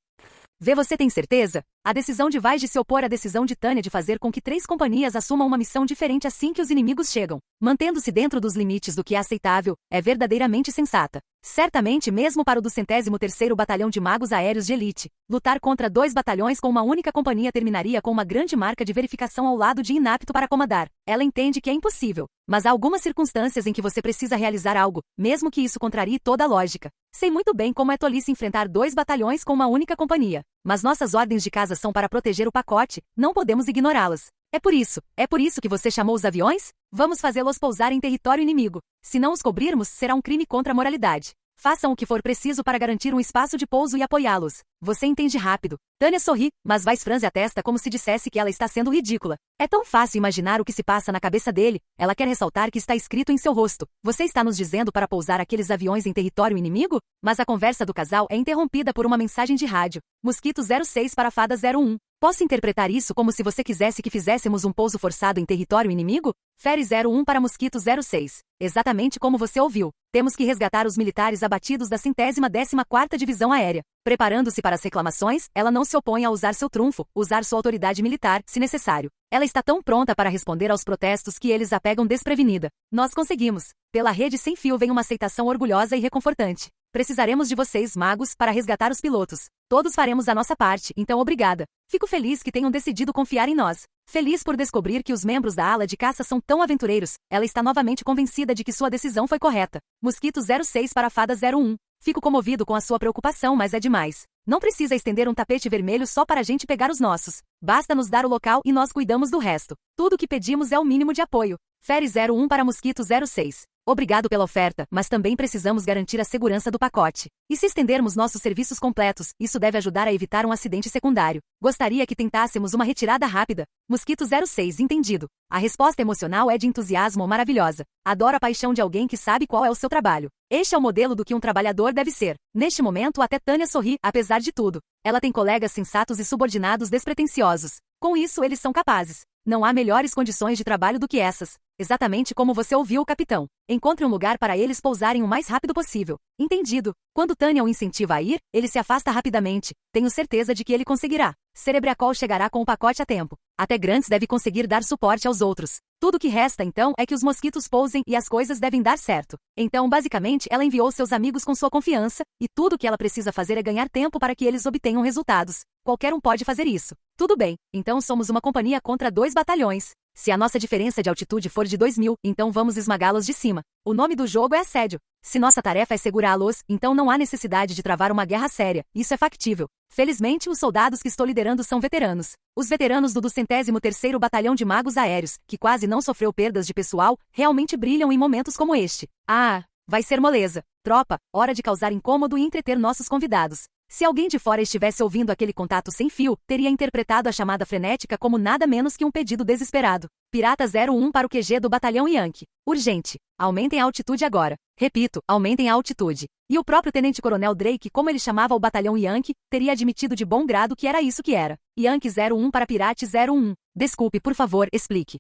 Speaker 1: Você tem certeza? A decisão de Vaz de se opor à decisão de Tânia de fazer com que 3 companhias assumam uma missão diferente assim que os inimigos chegam, mantendo-se dentro dos limites do que é aceitável, é verdadeiramente sensata. Certamente mesmo para o do 103º Batalhão de Magos Aéreos de Elite, lutar contra 2 batalhões com uma única companhia terminaria com uma grande marca de verificação ao lado de inapto para comandar. Ela entende que é impossível, mas há algumas circunstâncias em que você precisa realizar algo, mesmo que isso contrarie toda a lógica. Sei muito bem como é tolice enfrentar 2 batalhões com uma única companhia, mas nossas ordens de casa são para proteger o pacote, não podemos ignorá-las. É por isso que você chamou os aviões? Vamos fazê-los pousar em território inimigo. Se não os cobrirmos, será um crime contra a moralidade. Façam o que for preciso para garantir um espaço de pouso e apoiá-los. Você entende rápido. Tânia sorri, mas Vaz franze a testa como se dissesse que ela está sendo ridícula. É tão fácil imaginar o que se passa na cabeça dele. Ela quer ressaltar que está escrito em seu rosto. Você está nos dizendo para pousar aqueles aviões em território inimigo? Mas a conversa do casal é interrompida por uma mensagem de rádio. Mosquito 06 para Fada 01. Posso interpretar isso como se você quisesse que fizéssemos um pouso forçado em território inimigo? Fere 01 para Mosquito 06. Exatamente como você ouviu. Temos que resgatar os militares abatidos da 114ª Divisão Aérea. Preparando-se para as reclamações, ela não se opõe a usar seu trunfo, usar sua autoridade militar, se necessário. Ela está tão pronta para responder aos protestos que eles a pegam desprevenida. Nós conseguimos. Pela rede sem fio vem uma aceitação orgulhosa e reconfortante. Precisaremos de vocês, magos, para resgatar os pilotos. Todos faremos a nossa parte, então obrigada. Fico feliz que tenham decidido confiar em nós. Feliz por descobrir que os membros da ala de caça são tão aventureiros, ela está novamente convencida de que sua decisão foi correta. Mosquito 06 para Fada 01. Fico comovido com a sua preocupação, mas é demais. Não precisa estender um tapete vermelho só para a gente pegar os nossos. Basta nos dar o local e nós cuidamos do resto. Tudo o que pedimos é o mínimo de apoio. Fere 01 para Mosquito 06. Obrigado pela oferta, mas também precisamos garantir a segurança do pacote. E se estendermos nossos serviços completos, isso deve ajudar a evitar um acidente secundário. Gostaria que tentássemos uma retirada rápida. Mosquito 06, entendido. A resposta emocional é de entusiasmo maravilhosa. Adoro a paixão de alguém que sabe qual é o seu trabalho. Este é o modelo do que um trabalhador deve ser. Neste momento até Tânia sorri, apesar de tudo. Ela tem colegas sensatos e subordinados despretensiosos. Com isso eles são capazes. Não há melhores condições de trabalho do que essas. exatamente como você ouviu o capitão. Encontre um lugar para eles pousarem o mais rápido possível. Entendido. Quando Tanya o incentiva a ir, ele se afasta rapidamente. Tenho certeza de que ele conseguirá. Cerebracol chegará com o pacote a tempo. Até Grants deve conseguir dar suporte aos outros. Tudo o que resta, então, é que os mosquitos pousem e as coisas devem dar certo. Então, basicamente, ela enviou seus amigos com sua confiança, e tudo o que ela precisa fazer é ganhar tempo para que eles obtenham resultados. Qualquer um pode fazer isso. Tudo bem, então somos uma companhia contra 2 batalhões. Se a nossa diferença de altitude for de 2.000, então vamos esmagá-los de cima. O nome do jogo é assédio. Se nossa tarefa é segurá-los, então não há necessidade de travar uma guerra séria. Isso é factível. Felizmente, os soldados que estou liderando são veteranos. Os veteranos do 203º Batalhão de Magos Aéreos, que quase não sofreu perdas de pessoal, realmente brilham em momentos como este. Ah, vai ser moleza. Tropa, hora de causar incômodo e entreter nossos convidados. Se alguém de fora estivesse ouvindo aquele contato sem fio, teria interpretado a chamada frenética como nada menos que um pedido desesperado. Pirata 01 para o QG do Batalhão Yankee. Urgente. Aumentem a altitude agora. Repito, aumentem a altitude. E o próprio Tenente-Coronel Drake, como ele chamava o Batalhão Yankee, teria admitido de bom grado que era isso que era. Yankee 01 para Pirate 01. Desculpe, por favor, explique.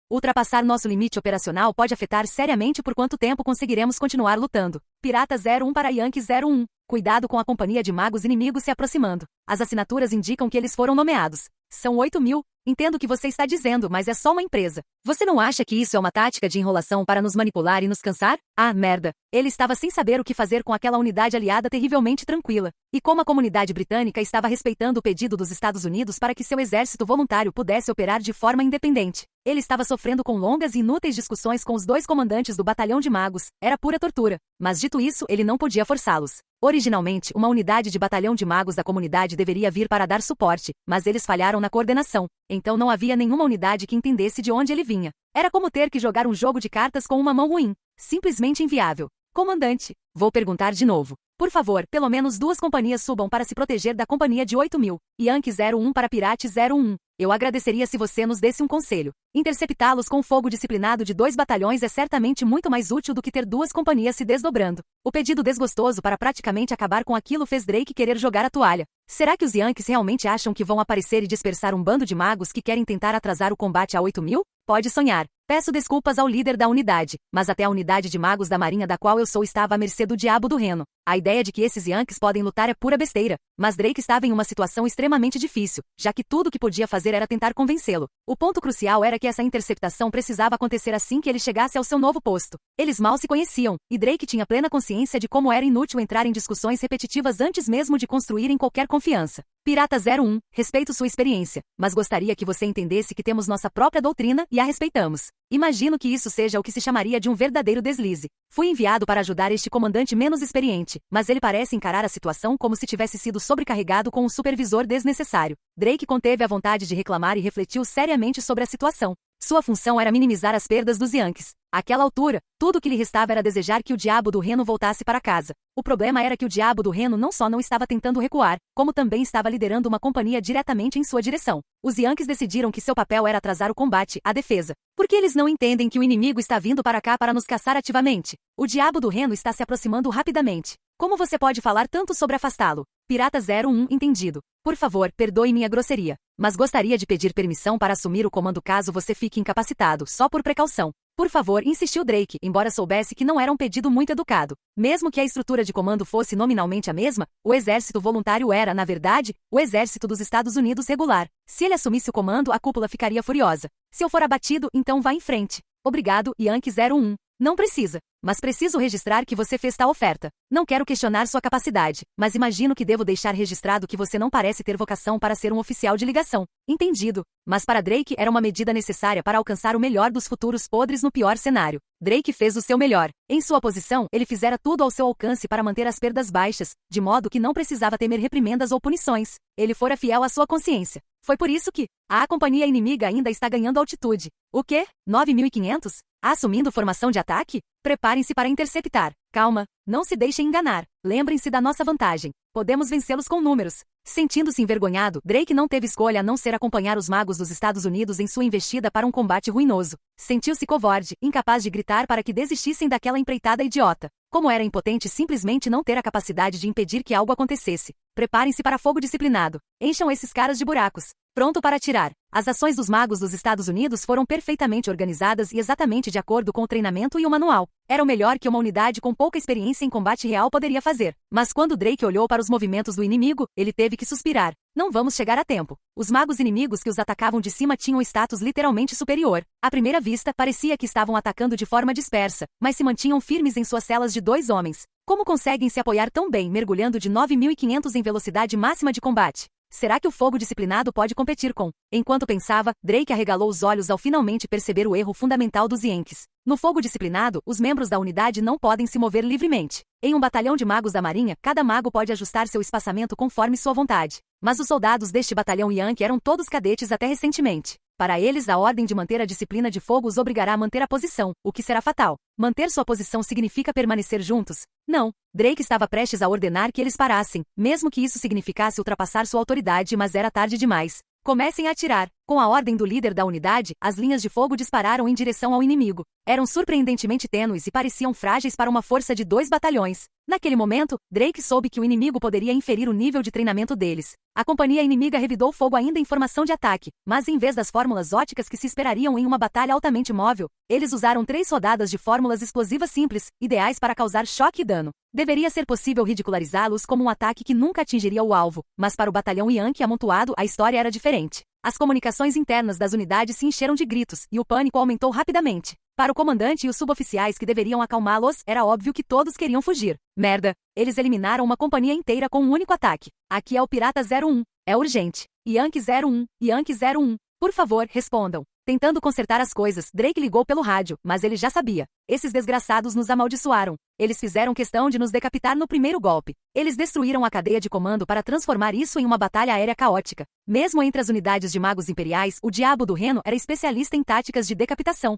Speaker 1: Ultrapassar nosso limite operacional pode afetar seriamente por quanto tempo conseguiremos continuar lutando. Pirata 01 para Yankee 01. Cuidado com a companhia de magos inimigos se aproximando. As assinaturas indicam que eles foram nomeados. São 8.000. Entendo o que você está dizendo, mas é só uma empresa. Você não acha que isso é uma tática de enrolação para nos manipular e nos cansar? Ah, merda. Ele estava sem saber o que fazer com aquela unidade aliada terrivelmente tranquila. E como a comunidade britânica estava respeitando o pedido dos Estados Unidos para que seu exército voluntário pudesse operar de forma independente. Ele estava sofrendo com longas e inúteis discussões com os 2 comandantes do batalhão de magos. Era pura tortura. Mas dito isso, ele não podia forçá-los. Originalmente, uma unidade de batalhão de magos da comunidade deveria vir para dar suporte, mas eles falharam na coordenação. Então não havia nenhuma unidade que entendesse de onde ele vinha. Era como ter que jogar um jogo de cartas com uma mão ruim. Simplesmente inviável. Comandante, vou perguntar de novo. Por favor, pelo menos 2 companhias subam para se proteger da companhia de 8.000. Yankee 01 para Pirate 01. Eu agradeceria se você nos desse um conselho. Interceptá-los com fogo disciplinado de 2 batalhões é certamente muito mais útil do que ter 2 companhias se desdobrando. O pedido desgostoso para praticamente acabar com aquilo fez Drake querer jogar a toalha. Será que os Yankees realmente acham que vão aparecer e dispersar um bando de magos que querem tentar atrasar o combate a 8.000? Pode sonhar. Peço desculpas ao líder da unidade, mas até a unidade de magos da marinha da qual eu sou estava à mercê do diabo do Reno. A ideia de que esses Yankees podem lutar é pura besteira, mas Drake estava em uma situação extremamente difícil, já que tudo o que podia fazer era tentar convencê-lo. O ponto crucial era que essa interceptação precisava acontecer assim que ele chegasse ao seu novo posto. Eles mal se conheciam, e Drake tinha plena consciência de como era inútil entrar em discussões repetitivas antes mesmo de construírem qualquer confiança. Pirata 01, respeito sua experiência, mas gostaria que você entendesse que temos nossa própria doutrina e a respeitamos. Imagino que isso seja o que se chamaria de um verdadeiro deslize. Fui enviado para ajudar este comandante menos experiente, mas ele parece encarar a situação como se tivesse sido sobrecarregado com um supervisor desnecessário. Drake conteve a vontade de reclamar e refletiu seriamente sobre a situação. Sua função era minimizar as perdas dos Yankees. Àquela altura, tudo o que lhe restava era desejar que o diabo do Reno voltasse para casa. O problema era que o diabo do Reno não só não estava tentando recuar, como também estava liderando uma companhia diretamente em sua direção. Os Yankees decidiram que seu papel era atrasar o combate, a defesa. Porque eles não entendem que o inimigo está vindo para cá para nos caçar ativamente. O diabo do Reno está se aproximando rapidamente. Como você pode falar tanto sobre afastá-lo? Pirata 01, entendido. Por favor, perdoe minha grosseria. Mas gostaria de pedir permissão para assumir o comando caso você fique incapacitado, só por precaução. Por favor, insistiu Drake, embora soubesse que não era um pedido muito educado. Mesmo que a estrutura de comando fosse nominalmente a mesma, o exército voluntário era, na verdade, o exército dos Estados Unidos regular. Se ele assumisse o comando, a cúpula ficaria furiosa. Se eu for abatido, então vá em frente. Obrigado, Yankee 01. Não precisa, mas preciso registrar que você fez tal oferta. Não quero questionar sua capacidade, mas imagino que devo deixar registrado que você não parece ter vocação para ser um oficial de ligação. Entendido. Mas para Drake era uma medida necessária para alcançar o melhor dos futuros podres no pior cenário. Drake fez o seu melhor. Em sua posição, ele fizera tudo ao seu alcance para manter as perdas baixas, de modo que não precisava temer reprimendas ou punições. Ele fora fiel à sua consciência. Foi por isso que a companhia inimiga ainda está ganhando altitude. O quê? 9.500? Assumindo formação de ataque? Preparem-se para interceptar. Calma, não se deixem enganar. Lembrem-se da nossa vantagem. Podemos vencê-los com números. Sentindo-se envergonhado, Drake não teve escolha a não ser acompanhar os magos dos Estados Unidos em sua investida para um combate ruinoso. Sentiu-se covarde, incapaz de gritar para que desistissem daquela empreitada idiota. Como era impotente simplesmente não ter a capacidade de impedir que algo acontecesse. Preparem-se para fogo disciplinado. Encham esses caras de buracos. Pronto para atirar. As ações dos magos dos Estados Unidos foram perfeitamente organizadas e exatamente de acordo com o treinamento e o manual. Era o melhor que uma unidade com pouca experiência em combate real poderia fazer. Mas quando Drake olhou para os movimentos do inimigo, ele teve que suspirar. Não vamos chegar a tempo. Os magos inimigos que os atacavam de cima tinham status literalmente superior. À primeira vista, parecia que estavam atacando de forma dispersa, mas se mantinham firmes em suas celas de 2 homens. Como conseguem se apoiar tão bem mergulhando de 9.500 em velocidade máxima de combate? Será que o fogo disciplinado pode competir com? Enquanto pensava, Drake arregalou os olhos ao finalmente perceber o erro fundamental dos Yankees. No fogo disciplinado, os membros da unidade não podem se mover livremente. Em um batalhão de magos da Marinha, cada mago pode ajustar seu espaçamento conforme sua vontade. Mas os soldados deste batalhão Yankee eram todos cadetes até recentemente. Para eles, a ordem de manter a disciplina de fogo os obrigará a manter a posição, o que será fatal. Manter sua posição significa permanecer juntos? Não. Drake estava prestes a ordenar que eles parassem, mesmo que isso significasse ultrapassar sua autoridade, mas era tarde demais. Comecem a atirar. Com a ordem do líder da unidade, as linhas de fogo dispararam em direção ao inimigo. Eram surpreendentemente tênues e pareciam frágeis para uma força de 2 batalhões. Naquele momento, Drake soube que o inimigo poderia inferir o nível de treinamento deles. A companhia inimiga revidou fogo ainda em formação de ataque, mas em vez das fórmulas óticas que se esperariam em uma batalha altamente móvel, eles usaram 3 rodadas de fórmulas explosivas simples, ideais para causar choque e dano. Deveria ser possível ridicularizá-los como um ataque que nunca atingiria o alvo, mas para o batalhão Yankee amontoado a história era diferente. As comunicações internas das unidades se encheram de gritos, e o pânico aumentou rapidamente. Para o comandante e os suboficiais que deveriam acalmá-los, era óbvio que todos queriam fugir. Merda! Eles eliminaram uma companhia inteira com um único ataque. Aqui é o Pirata 01. É urgente. Yankee 01. Yankee 01. Por favor, respondam. Tentando consertar as coisas, Drake ligou pelo rádio, mas ele já sabia. Esses desgraçados nos amaldiçoaram. Eles fizeram questão de nos decapitar no primeiro golpe. Eles destruíram a cadeia de comando para transformar isso em uma batalha aérea caótica. Mesmo entre as unidades de magos imperiais, o Diabo do Reno era especialista em táticas de decapitação.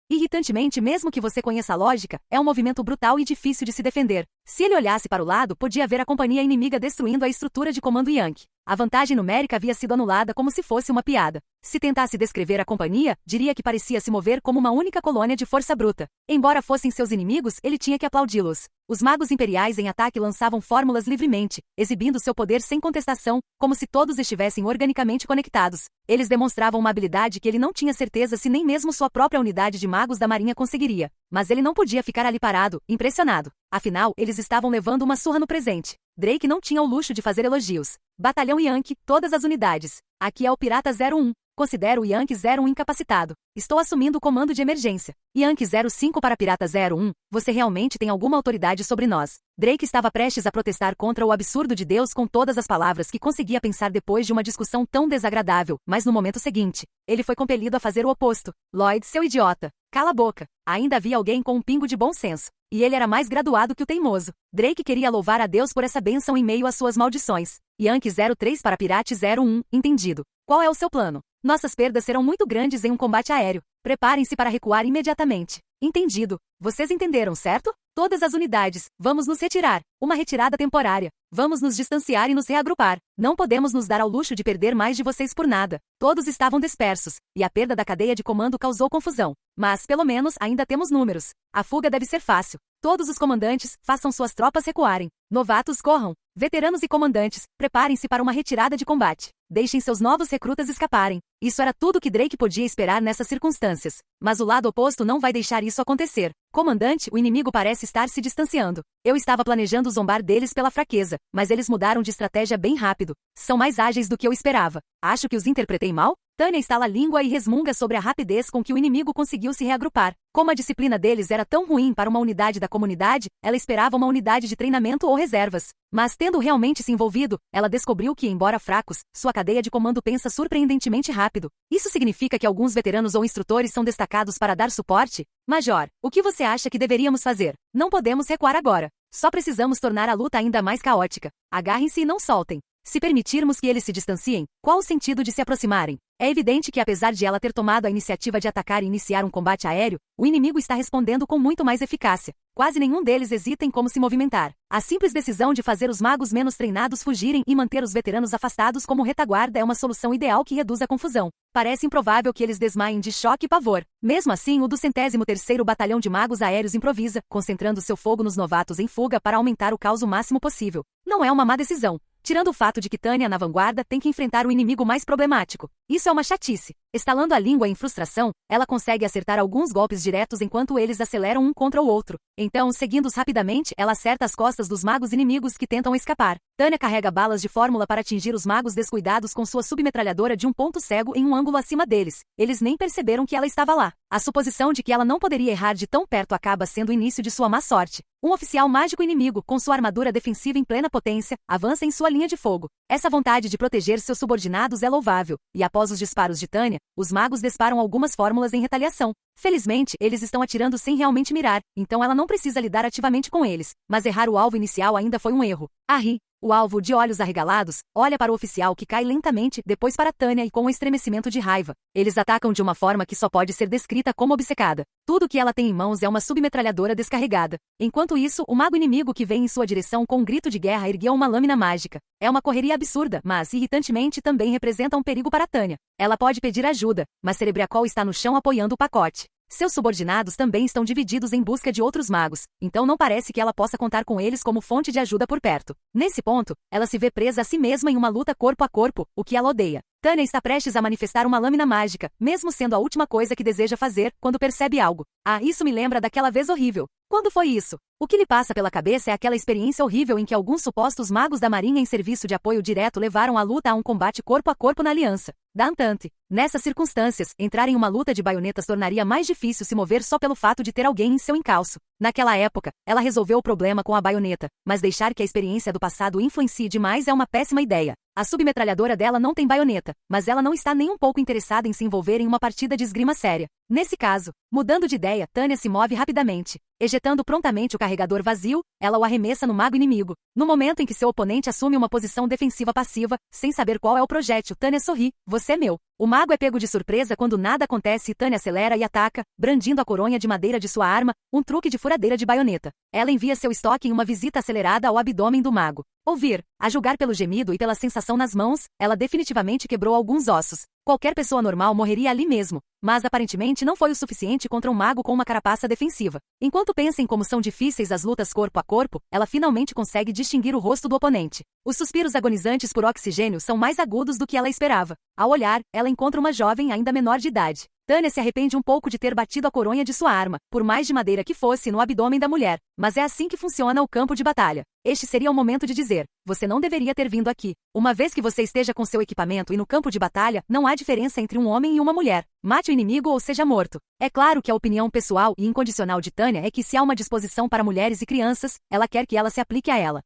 Speaker 1: Irritantemente, mesmo que você conheça a lógica, é um movimento brutal e difícil de se defender. Se ele olhasse para o lado, podia ver a companhia inimiga destruindo a estrutura de comando Yankee. A vantagem numérica havia sido anulada como se fosse uma piada. Se tentasse descrever a companhia, diria que parecia se mover como uma única colônia de força bruta. Embora fossem seus inimigos, ele tinha que aplaudi-los. Os magos imperiais em ataque lançavam fórmulas livremente, exibindo seu poder sem contestação, como se todos estivessem organicamente conectados. Eles demonstravam uma habilidade que ele não tinha certeza se nem mesmo sua própria unidade de magos da Marinha conseguiria. Mas ele não podia ficar ali parado, impressionado. Afinal, eles estavam levando uma surra no presente. Drake não tinha o luxo de fazer elogios. Batalhão Yankee, todas as unidades. Aqui é o Pirata 01. Considero o Yankee 01 incapacitado. Estou assumindo o comando de emergência. Yankee 05 para Pirata 01, você realmente tem alguma autoridade sobre nós. Drake estava prestes a protestar contra o absurdo de Deus com todas as palavras que conseguia pensar depois de uma discussão tão desagradável, mas no momento seguinte, ele foi compelido a fazer o oposto. Lloyd, seu idiota. Cala a boca. Ainda havia alguém com um pingo de bom senso. E ele era mais graduado que o teimoso. Drake queria louvar a Deus por essa bênção em meio às suas maldições. Yankee 03 para Pirate 01, entendido. Qual é o seu plano? Nossas perdas serão muito grandes em um combate aéreo. Preparem-se para recuar imediatamente. Entendido. Vocês entenderam, certo? Todas as unidades, vamos nos retirar. Uma retirada temporária. Vamos nos distanciar e nos reagrupar. Não podemos nos dar ao luxo de perder mais de vocês por nada. Todos estavam dispersos, e a perda da cadeia de comando causou confusão. Mas, pelo menos, ainda temos números. A fuga deve ser fácil. Todos os comandantes, façam suas tropas recuarem. Novatos, corram. Veteranos e comandantes, preparem-se para uma retirada de combate. Deixem seus novos recrutas escaparem. Isso era tudo que Drake podia esperar nessas circunstâncias. Mas o lado oposto não vai deixar isso acontecer. Comandante, o inimigo parece estar se distanciando. Eu estava planejando zombar deles pela fraqueza, mas eles mudaram de estratégia bem rápido. São mais ágeis do que eu esperava. Acho que os interpretei mal? Tânia estala a língua e resmunga sobre a rapidez com que o inimigo conseguiu se reagrupar. Como a disciplina deles era tão ruim para uma unidade da comunidade, ela esperava uma unidade de treinamento ou reservas. Mas tendo realmente se envolvido, ela descobriu que, embora fracos, sua cadeia de comando pensa surpreendentemente rápido. Isso significa que alguns veteranos ou instrutores são destacados para dar suporte? Major, o que você acha que deveríamos fazer? Não podemos recuar agora. Só precisamos tornar a luta ainda mais caótica. Agarrem-se e não soltem. Se permitirmos que eles se distanciem, qual o sentido de se aproximarem? É evidente que apesar de ela ter tomado a iniciativa de atacar e iniciar um combate aéreo, o inimigo está respondendo com muito mais eficácia. Quase nenhum deles hesita em como se movimentar. A simples decisão de fazer os magos menos treinados fugirem e manter os veteranos afastados como retaguarda é uma solução ideal que reduz a confusão. Parece improvável que eles desmaiem de choque e pavor. Mesmo assim, o do 103º Batalhão de Magos Aéreos improvisa, concentrando seu fogo nos novatos em fuga para aumentar o caos o máximo possível. Não é uma má decisão. Tirando o fato de que Tânia, na vanguarda, tem que enfrentar o inimigo mais problemático. Isso é uma chatice. Estalando a língua em frustração, ela consegue acertar alguns golpes diretos enquanto eles aceleram um contra o outro. Então, seguindo-os rapidamente, ela acerta as costas dos magos inimigos que tentam escapar. Tânia carrega balas de fórmula para atingir os magos descuidados com sua submetralhadora de um ponto cego em um ângulo acima deles. Eles nem perceberam que ela estava lá. A suposição de que ela não poderia errar de tão perto acaba sendo o início de sua má sorte. Um oficial mágico inimigo, com sua armadura defensiva em plena potência, avança em sua linha de fogo. Essa vontade de proteger seus subordinados é louvável, e após os disparos de Tânia, os magos disparam algumas fórmulas em retaliação. Felizmente, eles estão atirando sem realmente mirar, então ela não precisa lidar ativamente com eles, mas errar o alvo inicial ainda foi um erro. Harry, o alvo, de olhos arregalados, olha para o oficial que cai lentamente, depois para Tânia e com um estremecimento de raiva. Eles atacam de uma forma que só pode ser descrita como obcecada. Tudo que ela tem em mãos é uma submetralhadora descarregada. Enquanto isso, o mago inimigo que vem em sua direção com um grito de guerra ergueu uma lâmina mágica. É uma correria absurda, mas, irritantemente, também representa um perigo para Tânia. Ela pode pedir ajuda, mas Cerebriacol está no chão apoiando o pacote. Seus subordinados também estão divididos em busca de outros magos, então não parece que ela possa contar com eles como fonte de ajuda por perto. Nesse ponto, ela se vê presa a si mesma em uma luta corpo a corpo, o que ela odeia. Tânia está prestes a manifestar uma lâmina mágica, mesmo sendo a última coisa que deseja fazer, quando percebe algo. Ah, isso me lembra daquela vez horrível. Quando foi isso? O que lhe passa pela cabeça é aquela experiência horrível em que alguns supostos magos da Marinha em serviço de apoio direto levaram a luta a um combate corpo a corpo na Aliança da Entente. Nessas circunstâncias, entrar em uma luta de baionetas tornaria mais difícil se mover só pelo fato de ter alguém em seu encalço. Naquela época, ela resolveu o problema com a baioneta, mas deixar que a experiência do passado influencie demais é uma péssima ideia. A submetralhadora dela não tem baioneta, mas ela não está nem um pouco interessada em se envolver em uma partida de esgrima séria. Nesse caso, mudando de ideia, Tânia se move rapidamente. Ejetando prontamente o carregador vazio, ela o arremessa no mago inimigo. No momento em que seu oponente assume uma posição defensiva passiva, sem saber qual é o projétil, Tânia sorri. Você é meu. O mago é pego de surpresa quando nada acontece e Tânia acelera e ataca, brandindo a coronha de madeira de sua arma, um truque de furadeira de baioneta. Ela envia seu estoque em uma visita acelerada ao abdômen do mago. Ouvir, a julgar pelo gemido e pela sensação nas mãos, ela definitivamente quebrou alguns ossos. Qualquer pessoa normal morreria ali mesmo, mas aparentemente não foi o suficiente contra um mago com uma carapaça defensiva. Enquanto pensa em como são difíceis as lutas corpo a corpo, ela finalmente consegue distinguir o rosto do oponente. Os suspiros agonizantes por oxigênio são mais agudos do que ela esperava. Ao olhar, ela encontra uma jovem ainda menor de idade. Tânia se arrepende um pouco de ter batido a coronha de sua arma, por mais de madeira que fosse, no abdômen da mulher. Mas é assim que funciona o campo de batalha. Este seria o momento de dizer: você não deveria ter vindo aqui. Uma vez que você esteja com seu equipamento e no campo de batalha, não há diferença entre um homem e uma mulher. Mate o inimigo ou seja morto. É claro que a opinião pessoal e incondicional de Tânia é que se há uma disposição para mulheres e crianças, ela quer que ela se aplique a ela.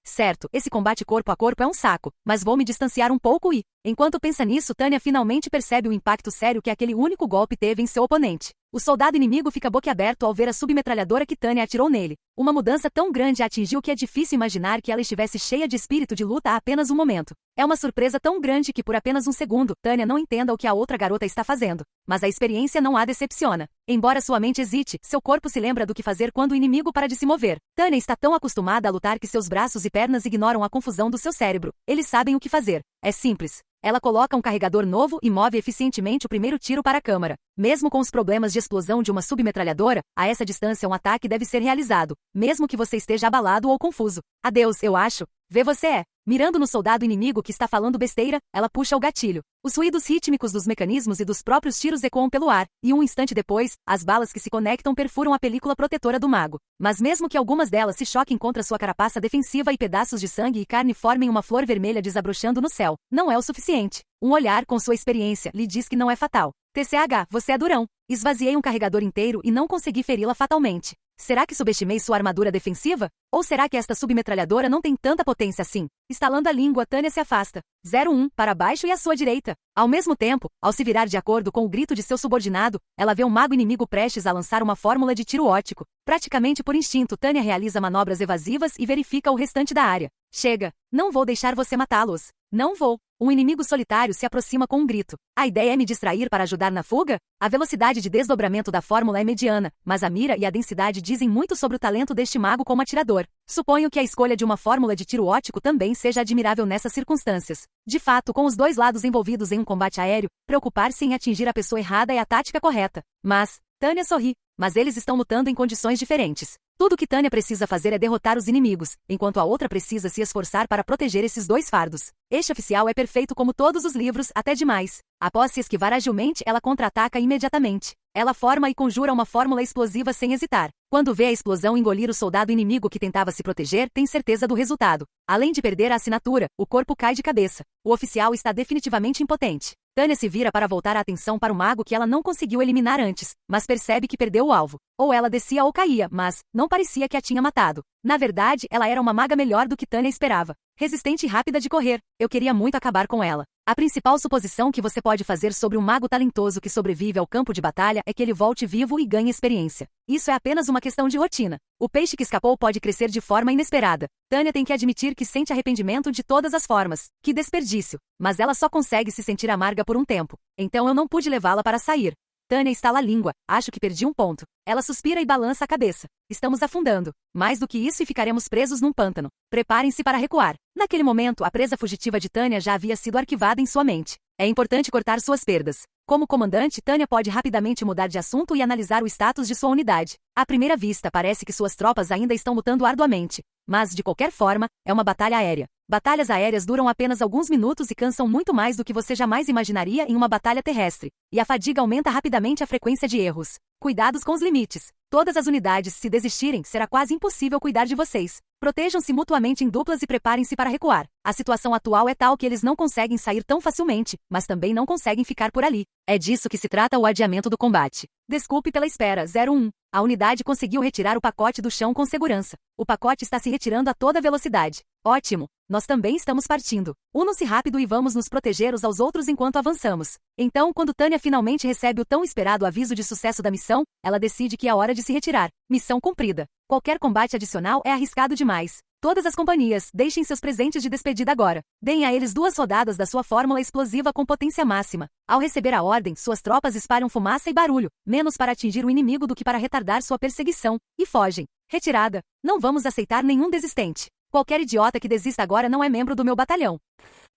Speaker 1: Certo, esse combate corpo a corpo é um saco, mas vou me distanciar um pouco e, enquanto pensa nisso, Tânia finalmente percebe o impacto sério que aquele único golpe teve em seu oponente. O soldado inimigo fica boquiaberto ao ver a submetralhadora que Tânia atirou nele. Uma mudança tão grande a atingiu que é difícil imaginar que ela estivesse cheia de espírito de luta há apenas um momento. É uma surpresa tão grande que por apenas um segundo, Tânia não entenda o que a outra garota está fazendo. Mas a experiência não a decepciona. Embora sua mente hesite, seu corpo se lembra do que fazer quando o inimigo para de se mover. Tânia está tão acostumada a lutar que seus braços e pernas ignoram a confusão do seu cérebro. Eles sabem o que fazer. É simples. Ela coloca um carregador novo e move eficientemente o primeiro tiro para a câmara. Mesmo com os problemas de explosão de uma submetralhadora, a essa distância um ataque deve ser realizado, mesmo que você esteja abalado ou confuso. Adeus, eu acho. Vê você é. Mirando no soldado inimigo que está falando besteira, ela puxa o gatilho. Os ruídos rítmicos dos mecanismos e dos próprios tiros ecoam pelo ar, e um instante depois, as balas que se conectam perfuram a película protetora do mago. Mas mesmo que algumas delas se choquem contra sua carapaça defensiva e pedaços de sangue e carne formem uma flor vermelha desabrochando no céu, não é o suficiente. Um olhar com sua experiência lhe diz que não é fatal. TCH, você é durão. Esvaziei um carregador inteiro e não consegui feri-la fatalmente. Será que subestimei sua armadura defensiva? Ou será que esta submetralhadora não tem tanta potência assim? Estalando a língua, Tânia se afasta. 01, para baixo e à sua direita. Ao mesmo tempo, ao se virar de acordo com o grito de seu subordinado, ela vê um mago inimigo prestes a lançar uma fórmula de tiro óptico. Praticamente por instinto, Tânia realiza manobras evasivas e verifica o restante da área. Chega. Não vou deixar você matá-los. Não vou. Um inimigo solitário se aproxima com um grito. A ideia é me distrair para ajudar na fuga? A velocidade de desdobramento da fórmula é mediana, mas a mira e a densidade dizem muito sobre o talento deste mago como atirador. Suponho que a escolha de uma fórmula de tiro óptico também seja admirável nessas circunstâncias. De fato, com os dois lados envolvidos em um combate aéreo, preocupar-se em atingir a pessoa errada é a tática correta. Mas, Tânia sorri. Mas eles estão lutando em condições diferentes. Tudo que Tânia precisa fazer é derrotar os inimigos, enquanto a outra precisa se esforçar para proteger esses dois fardos. Este oficial é perfeito como todos os livros, até demais. Após se esquivar agilmente, ela contra-ataca imediatamente. Ela forma e conjura uma fórmula explosiva sem hesitar. Quando vê a explosão engolir o soldado inimigo que tentava se proteger, tem certeza do resultado. Além de perder a assinatura, o corpo cai de cabeça. O oficial está definitivamente impotente. Tânia se vira para voltar a atenção para o mago que ela não conseguiu eliminar antes, mas percebe que perdeu o alvo. Ou ela descia ou caía, mas não parecia que a tinha matado. Na verdade, ela era uma maga melhor do que Tânia esperava. Resistente e rápida de correr. Eu queria muito acabar com ela. A principal suposição que você pode fazer sobre um mago talentoso que sobrevive ao campo de batalha é que ele volte vivo e ganhe experiência. Isso é apenas uma questão de rotina. O peixe que escapou pode crescer de forma inesperada. Tânia tem que admitir que sente arrependimento de todas as formas. Que desperdício. Mas ela só consegue se sentir amarga por um tempo. Então eu não pude levá-la para sair. Tânia estala a língua. Acho que perdi um ponto. Ela suspira e balança a cabeça. Estamos afundando. Mais do que isso e ficaremos presos num pântano. Preparem-se para recuar. Naquele momento, a presa fugitiva de Tânia já havia sido arquivada em sua mente. É importante cortar suas perdas. Como comandante, Tânia pode rapidamente mudar de assunto e analisar o status de sua unidade. À primeira vista, parece que suas tropas ainda estão lutando arduamente. Mas, de qualquer forma, é uma batalha aérea. Batalhas aéreas duram apenas alguns minutos e cansam muito mais do que você jamais imaginaria em uma batalha terrestre. E a fadiga aumenta rapidamente a frequência de erros. Cuidados com os limites. Todas as unidades, se desistirem, será quase impossível cuidar de vocês. Protejam-se mutuamente em duplas e preparem-se para recuar. A situação atual é tal que eles não conseguem sair tão facilmente, mas também não conseguem ficar por ali. É disso que se trata o adiamento do combate. Desculpe pela espera, 01. A unidade conseguiu retirar o pacote do chão com segurança. O pacote está se retirando a toda velocidade. Ótimo. Nós também estamos partindo. Unam-se rápido e vamos nos proteger uns aos outros enquanto avançamos. Então, quando Tânia finalmente recebe o tão esperado aviso de sucesso da missão, ela decide que é hora de se retirar. Missão cumprida. Qualquer combate adicional é arriscado demais. Todas as companhias, deixem seus presentes de despedida agora. Deem a eles 2 rodadas da sua fórmula explosiva com potência máxima. Ao receber a ordem, suas tropas espalham fumaça e barulho, menos para atingir o inimigo do que para retardar sua perseguição, e fogem. Retirada. Não vamos aceitar nenhum desistente. Qualquer idiota que desista agora não é membro do meu batalhão.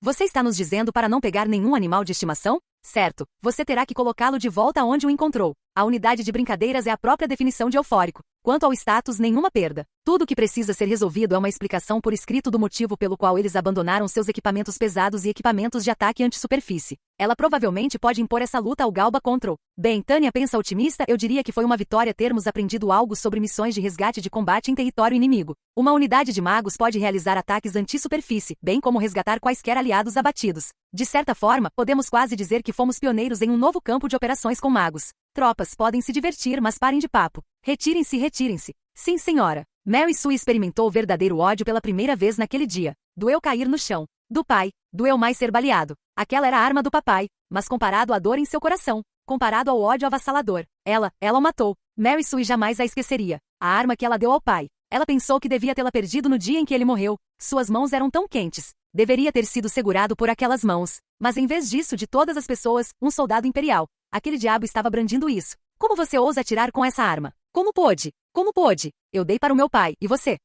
Speaker 1: Você está nos dizendo para não pegar nenhum animal de estimação? Certo, você terá que colocá-lo de volta onde o encontrou. A unidade de brincadeiras é a própria definição de eufórico. Quanto ao status, nenhuma perda. Tudo o que precisa ser resolvido é uma explicação por escrito do motivo pelo qual eles abandonaram seus equipamentos pesados e equipamentos de ataque anti-superfície. Ela provavelmente pode impor essa luta ao Galba Control. Bem, Tânia pensa otimista, eu diria que foi uma vitória termos aprendido algo sobre missões de resgate de combate em território inimigo. Uma unidade de magos pode realizar ataques anti-superfície, bem como resgatar quaisquer aliados abatidos. De certa forma, podemos quase dizer que fomos pioneiros em um novo campo de operações com magos. Tropas podem se divertir, mas parem de papo. Retirem-se, retirem-se. Sim, senhora. Mary Sue experimentou o verdadeiro ódio pela primeira vez naquele dia. Doeu cair no chão. Do pai. Doeu mais ser baleado. Aquela era a arma do papai. Mas comparado à dor em seu coração. Comparado ao ódio avassalador. Ela o matou. Mary Sue jamais a esqueceria. A arma que ela deu ao pai. Ela pensou que devia tê-la perdido no dia em que ele morreu. Suas mãos eram tão quentes. Deveria ter sido segurado por aquelas mãos. Mas em vez disso, de todas as pessoas, um soldado imperial. Aquele diabo estava brandindo isso. Como você ousa atirar com essa arma? Como pôde? Como pôde? Eu dei para o meu pai, e você?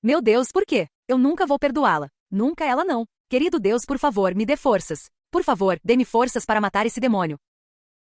Speaker 1: Meu Deus, por quê? Eu nunca vou perdoá-la. Nunca ela não. Querido Deus, por favor, me dê forças. Por favor, dê-me forças para matar esse demônio.